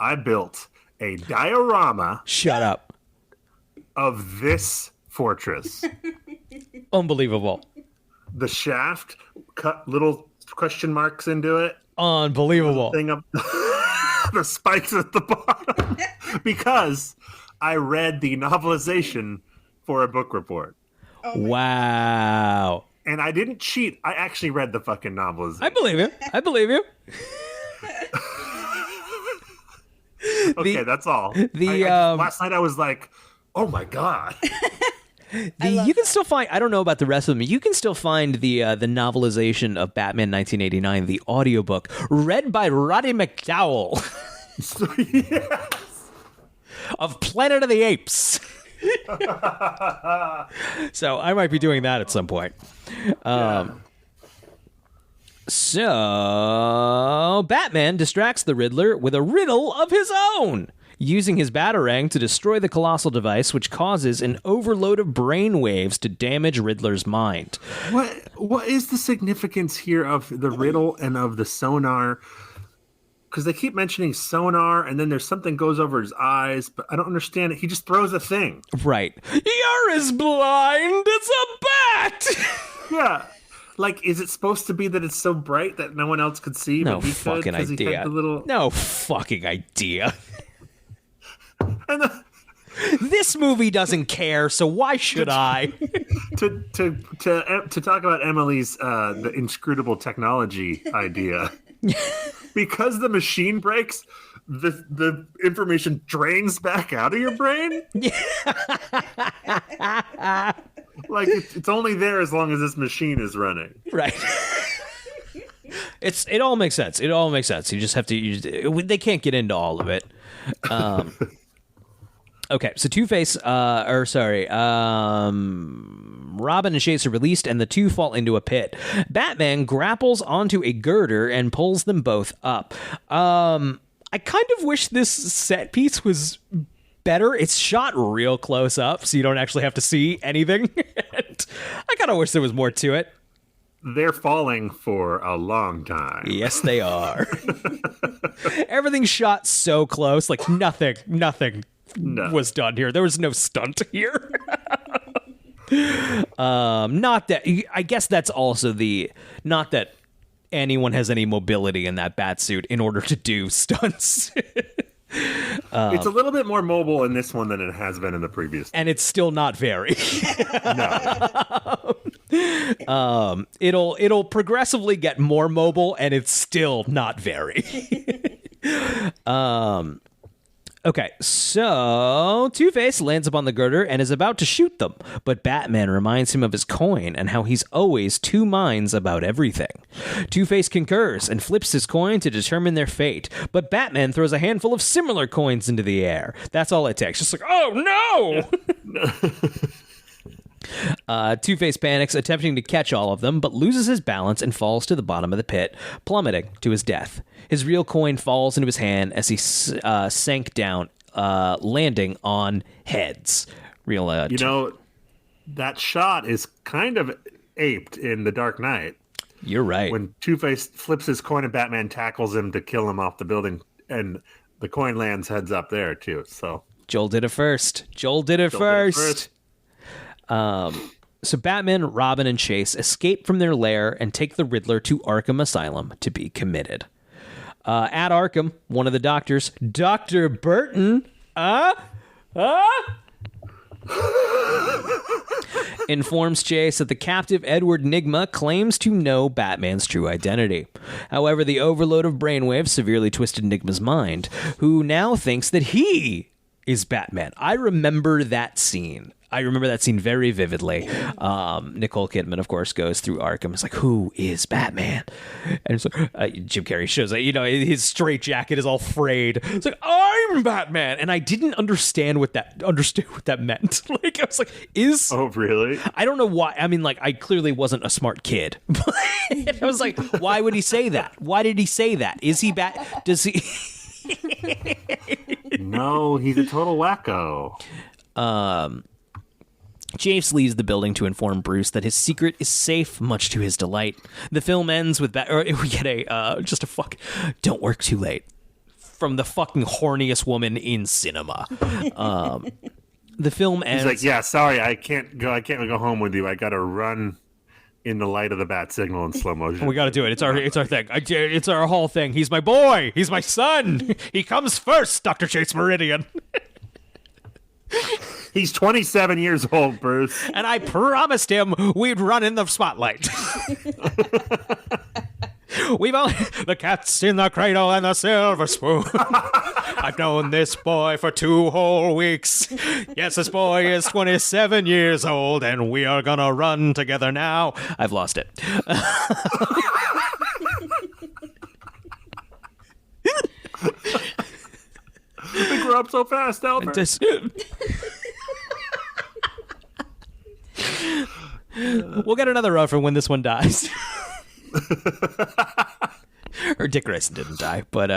I built a diorama. Shut up. Of this fortress. Unbelievable. The shaft, cut little question marks into it. Unbelievable. Thing up. The spikes at the bottom because I read the novelization for a book report. Wow. And I didn't cheat. I actually read the fucking novelization. I believe you. I believe you. Okay, that's all. Last night I was like, oh my God. You can still find, I don't know about the rest of them, you can still find the novelization of Batman 1989, the audiobook, read by Roddy McDowell Yes. of Planet of the Apes. So I might be doing that at some point. So Batman distracts the Riddler with a riddle of his own, using his Batarang to destroy the colossal device, which causes an overload of brainwaves to damage Riddler's mind. What is the significance here of the riddle and of the sonar? Because they keep mentioning sonar, and then there's something goes over his eyes, but I don't understand it. He just throws a thing. Right. You're as blind as a bat! Yeah. Like, is it supposed to be that it's so bright that no one else could see? No but he fucking could, 'cause he idea. had the little... No fucking idea. And This movie doesn't care, so why should I? to talk about Emily's the inscrutable technology idea, because the machine breaks, the information drains back out of your brain. Like it's only there as long as this machine is running. Right. It all makes sense. It all makes sense. You just have to. They can't get into all of it. Okay, so Two-Face, Robin and Chase are released, and the two fall into a pit. Batman grapples onto a girder and pulls them both up. I kind of wish this set piece was better. It's shot real close up, so you don't actually have to see anything. I kind of wish there was more to it. They're falling for a long time. Yes, they are. Everything's shot so close, like nothing was done here. There was no stunt here. Not that, I guess that's also not that anyone has any mobility in that bat suit in order to do stunts. It's a little bit more mobile in this one than it has been in the previous. And it's still not very. No. It'll progressively get more mobile, and it's still not very. Okay, so Two-Face lands upon the girder and is about to shoot them, but Batman reminds him of his coin and how he's always two minds about everything. Two-Face concurs and flips his coin to determine their fate, but Batman throws a handful of similar coins into the air. That's all it takes. Just like, oh no! Two-Face panics, attempting to catch all of them, but loses his balance and falls to the bottom of the pit, plummeting to his death. His real coin falls into his hand as he sank down, landing on heads. That shot is kind of aped in The Dark Knight. You're right. When Two-Face flips his coin and Batman tackles him to kill him off the building, and the coin lands heads up there, too. So Joel did it first. So Batman, Robin, and Chase escape from their lair and take the Riddler to Arkham Asylum to be committed. At Arkham, one of the doctors, Dr. Burton, informs Chase that the captive Edward Nygma claims to know Batman's true identity. However, the overload of brainwaves severely twisted Nygma's mind, who now thinks that he is Batman. I remember that scene very vividly. Nicole Kidman, of course, goes through Arkham. It's like, who is Batman? And it's like, Jim Carrey shows that, his straitjacket is all frayed. It's like, I'm Batman. And I didn't understand what that meant. Like, I was like, Oh, really? I don't know why. I mean, like, I clearly wasn't a smart kid. I was like, why would he say that? Why did he say that? Is he Does he... No, he's a total wacko. Chase leaves the building to inform Bruce that his secret is safe, much to his delight. The film ends with we get don't work too late from the fucking horniest woman in cinema. The film ends. He's like, yeah, sorry, I can't go home with you. I got to run in the light of the bat signal in slow motion. We got to do it. It's our thing. It's our whole thing. He's my boy. He's my son. He comes first, Dr. Chase Meridian. He's 27 years old, Bruce. And I promised him we'd run in the spotlight. We've only the cat's in the cradle and the silver spoon. I've known this boy for 2 whole weeks. Yes, this boy is 27 years old, and we are gonna run together now. I've lost it. We grew up so fast, Albert. We'll get another run for when this one dies. Or Dick Grayson didn't die, but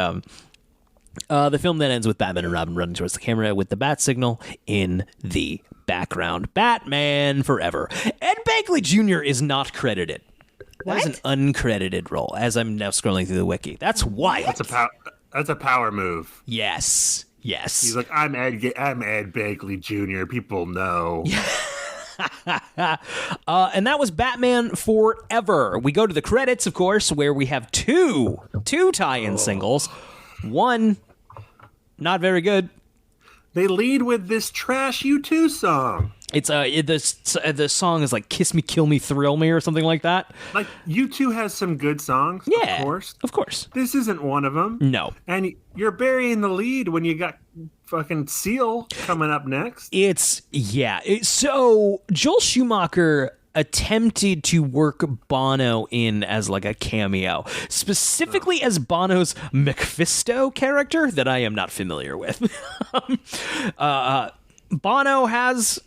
the film then ends with Batman and Robin running towards the camera with the bat signal in the background. Batman Forever. Ed Begley Jr. is not credited. That is an uncredited role, as I'm now scrolling through the wiki. That's wild. That's a power move. Yes. He's like, I'm Ed Begley Jr. People know. And that was Batman Forever. We go to the credits, of course, where we have two tie-in singles. One, not very good. They lead with this trash U2 song. It's the song is like "Kiss Me, Kill Me, Thrill Me" or something like that. Like U2 has some good songs. Yeah, of course. This isn't one of them. No, and you're burying the lead when you got fucking Seal coming up next. So Joel Schumacher attempted to work Bono in as like a cameo, specifically as Bono's Mephisto character that I am not familiar with. Bono has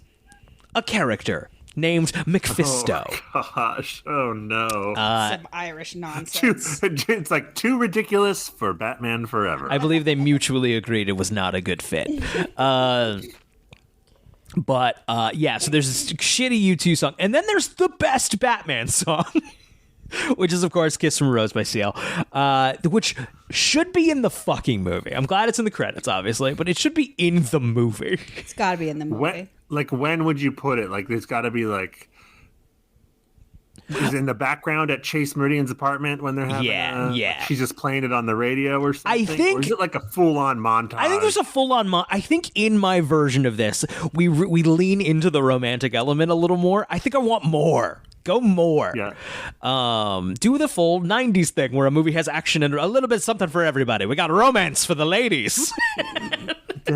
a character named Mephisto. Oh, gosh. Oh, no. Some Irish nonsense. It's like too ridiculous for Batman Forever. I believe they mutually agreed it was not a good fit. So there's this shitty U2 song. And then there's the best Batman song, which is, of course, Kiss from a Rose by Seal, which should be in the fucking movie. I'm glad it's in the credits, obviously, but it should be in the movie. It's got to be in the movie. When would you put it? Like, there's got to be, like... Is it in the background at Chase Meridian's apartment when they're having she's just playing it on the radio or something? I think... Or is it like a full-on montage? I think there's a full-on I think in my version of this, we lean into the romantic element a little more. I think I want more. Go more. Yeah. Do the full 90s thing where a movie has action and a little bit something for everybody. We got romance for the ladies. I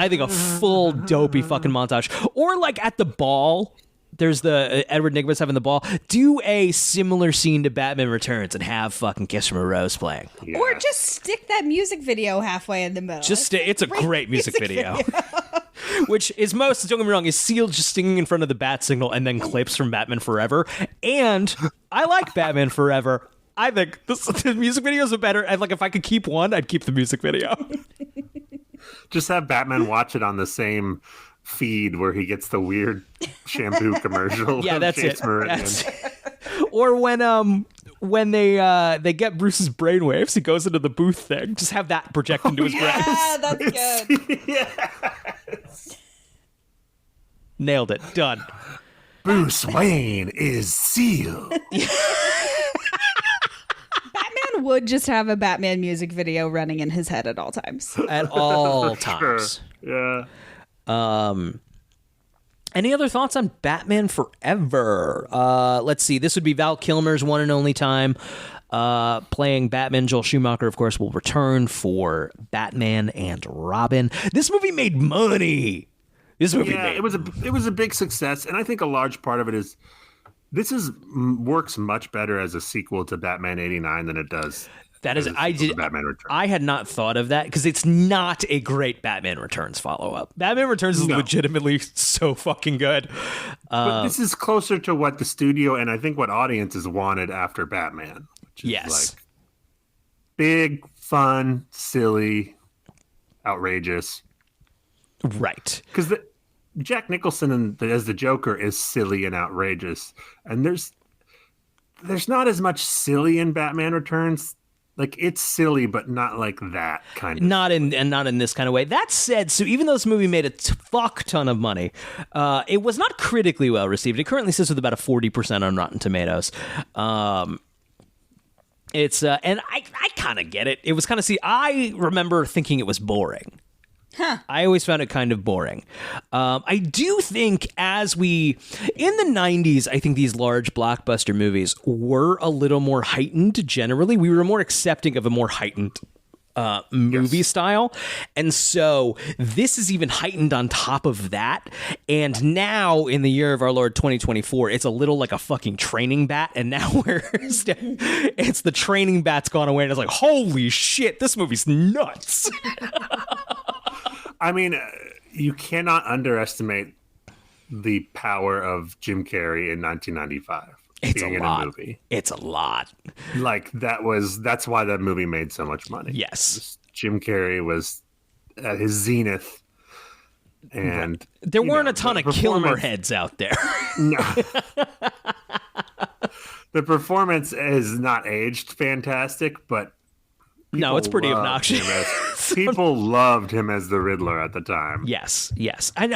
think a full dopey fucking montage. Or like at the ball, there's the Edward Nygma's having the ball. Do a similar scene to Batman Returns and have fucking Kiss from a Rose playing. Yeah. Or just stick that music video halfway in the middle. It's a great music video. Which is don't get me wrong, is Seal just singing in front of the bat signal and then clips from Batman Forever. And I like Batman Forever. I think the music videos are better. And like, if I could keep one, I'd keep the music video. Just have Batman watch it on the same feed where he gets the weird shampoo commercial. Yeah, that's it. Or when they get Bruce's brainwaves, he goes into the booth thing. Just have that project into his brain. Yeah, that's good. Yes. Nailed it. Done. Bruce Wayne is Seal. Batman would just have a Batman music video running in his head at all times. At all times. Sure. Yeah. Any other thoughts on Batman Forever? Let's see. This would be Val Kilmer's one and only time playing Batman. Joel Schumacher, of course, will return for Batman and Robin. This movie made money. It was a big success, and I think a large part of it is works much better as a sequel to Batman '89 than it does. Batman Returns. I had not thought of that because it's not a great Batman Returns follow-up. Batman Returns is legitimately so fucking good. But this is closer to what the studio and I think what audiences wanted after Batman. Which is like big, fun, silly, outrageous. Right. Because Jack Nicholson as the Joker is silly and outrageous. And there's not as much silly in Batman Returns. Like, it's silly, but not like that kind of. Not in this kind of way. That said, so even though this movie made a fuck ton of money, it was not critically well received. It currently sits with about a 40% on Rotten Tomatoes. It's and I kind of get it. It was kind of I remember thinking it was boring. I always found it kind of boring. I do think in the 90s, I think these large blockbuster movies were a little more heightened generally. We were more accepting of a more heightened movie style. And so this is even heightened on top of that. And now in the year of our Lord 2024, it's a little like a fucking training bat. And now it's the training bat's gone away. And it's like, holy shit, this movie's nuts. I mean, you cannot underestimate the power of Jim Carrey in 1995. It's being a in lot. A movie. It's a lot. Like that's why that movie made so much money. Yes. Jim Carrey was at his zenith. And there weren't a ton of Kilmer heads out there. No. The performance has not aged fantastic, but no, it's pretty obnoxious. People loved him as the Riddler at the time. Yes. And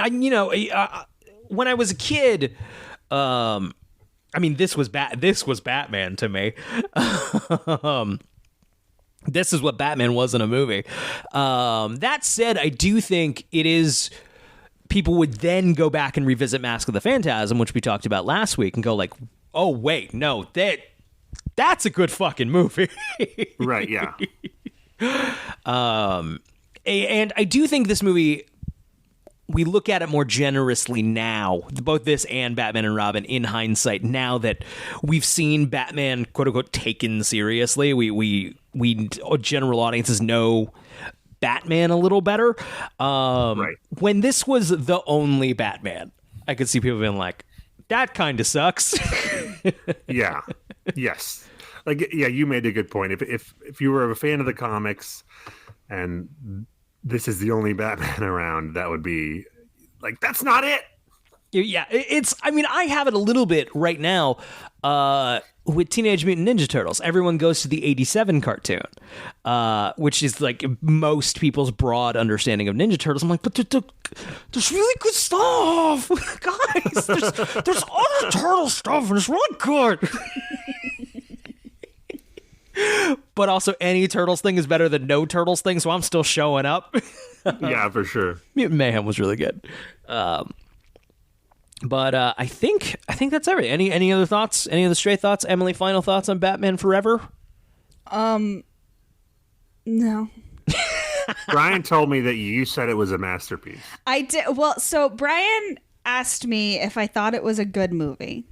when I was a kid, I mean, this was Batman to me. This is what Batman was in a movie. That said, I do think it is. People would then go back and revisit Mask of the Phantasm, which we talked about last week, and go like, "Oh wait, no, that's a good fucking movie." Right? Yeah. And I do think this movie, we look at it more generously now, both this and Batman and Robin, in hindsight, now that we've seen Batman, quote unquote, taken seriously. We general audiences know Batman a little better. Right. When this was the only Batman, I could see people being like, that kind of sucks. Yeah. Yes. Like, yeah, you made a good point. If you were a fan of the comics and this is the only Batman around, that would be like, that's not it. Yeah, I mean, I have it a little bit right now with Teenage Mutant Ninja Turtles. Everyone goes to the 87 cartoon, which is like most people's broad understanding of Ninja Turtles. I'm like, but there's really good stuff. Guys, there's other turtle stuff and it's really good. But also, any Turtles thing is better than no Turtles thing, so I'm still showing up. Yeah, for sure. Mutant Mayhem was really good. But I think that's everything. Any other thoughts? Any other stray thoughts? Emily, final thoughts on Batman Forever? No. Brian told me that you said it was a masterpiece. I did. Well, so Brian asked me if I thought it was a good movie.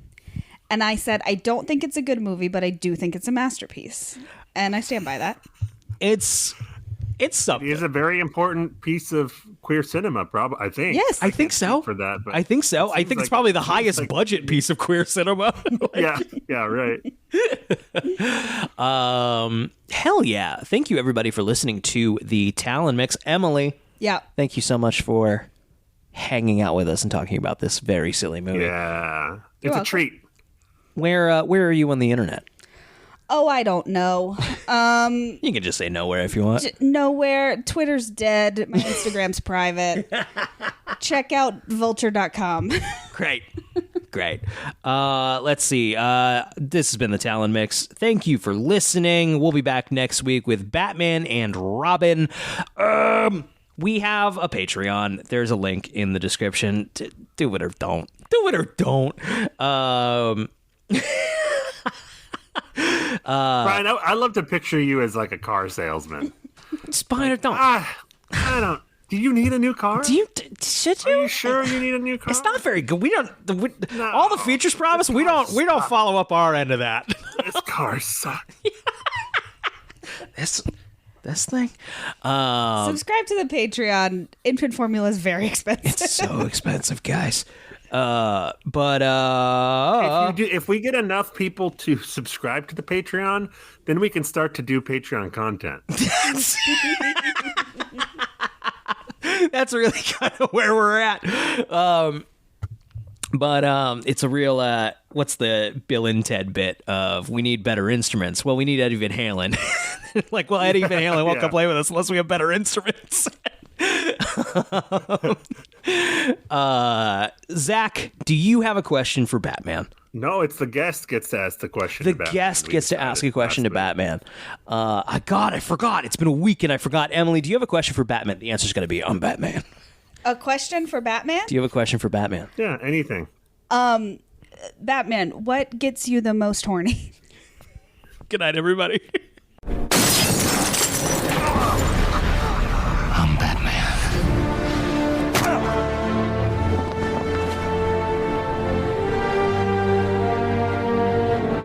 And I said, I don't think it's a good movie, but I do think it's a masterpiece. And I stand by that. It's something. It is a very important piece of queer cinema, probably. I think. Yes. I think so. For that, but I think so. I think it's probably the highest budget piece of queer cinema. Yeah, right. Hell yeah. Thank you, everybody, for listening to the Talon Mix. Emily, Yeah. thank you so much for hanging out with us and talking about this very silly movie. Yeah. It's welcome. a treat. Where are you on the internet? Oh, I don't know. You can just say nowhere if you want. Nowhere. Twitter's dead. My Instagram's private. Check out vulture.com. Great. Let's see. This has been the Talon Mix. Thank you for listening. We'll be back next week with Batman and Robin. We have a Patreon. There's a link in the description. Do it or don't. Do it or don't. Brian, I love to picture you as like a car salesman. Spider, don't. I don't. Do you need a new car? Should you? Are you sure you need a new car? It's not very good. We don't. No. All the features promised. We don't follow up our end of that. This car sucks. This thing. Subscribe to the Patreon. Infant formula is very expensive. It's so expensive, guys. If we get enough people to subscribe to the Patreon, then we can start to do Patreon content. That's really kind of where we're at. It's a real, what's the Bill and Ted bit of we need better instruments? Well, we need Eddie Van Halen. Like, well, Eddie Van Halen won't come play with us unless we have better instruments. Zach, do you have a question for Batman? No, it's the guest gets to ask the question. The to Batman. guest We gets to decided ask a question to last minute. Batman. I forgot. It's been a week and I forgot. Emily, do you have a question for Batman? The answer's going to be, I'm Batman. A question for Batman? Do you have a question for Batman? Yeah, anything. Batman, what gets you the most horny? Good night, everybody.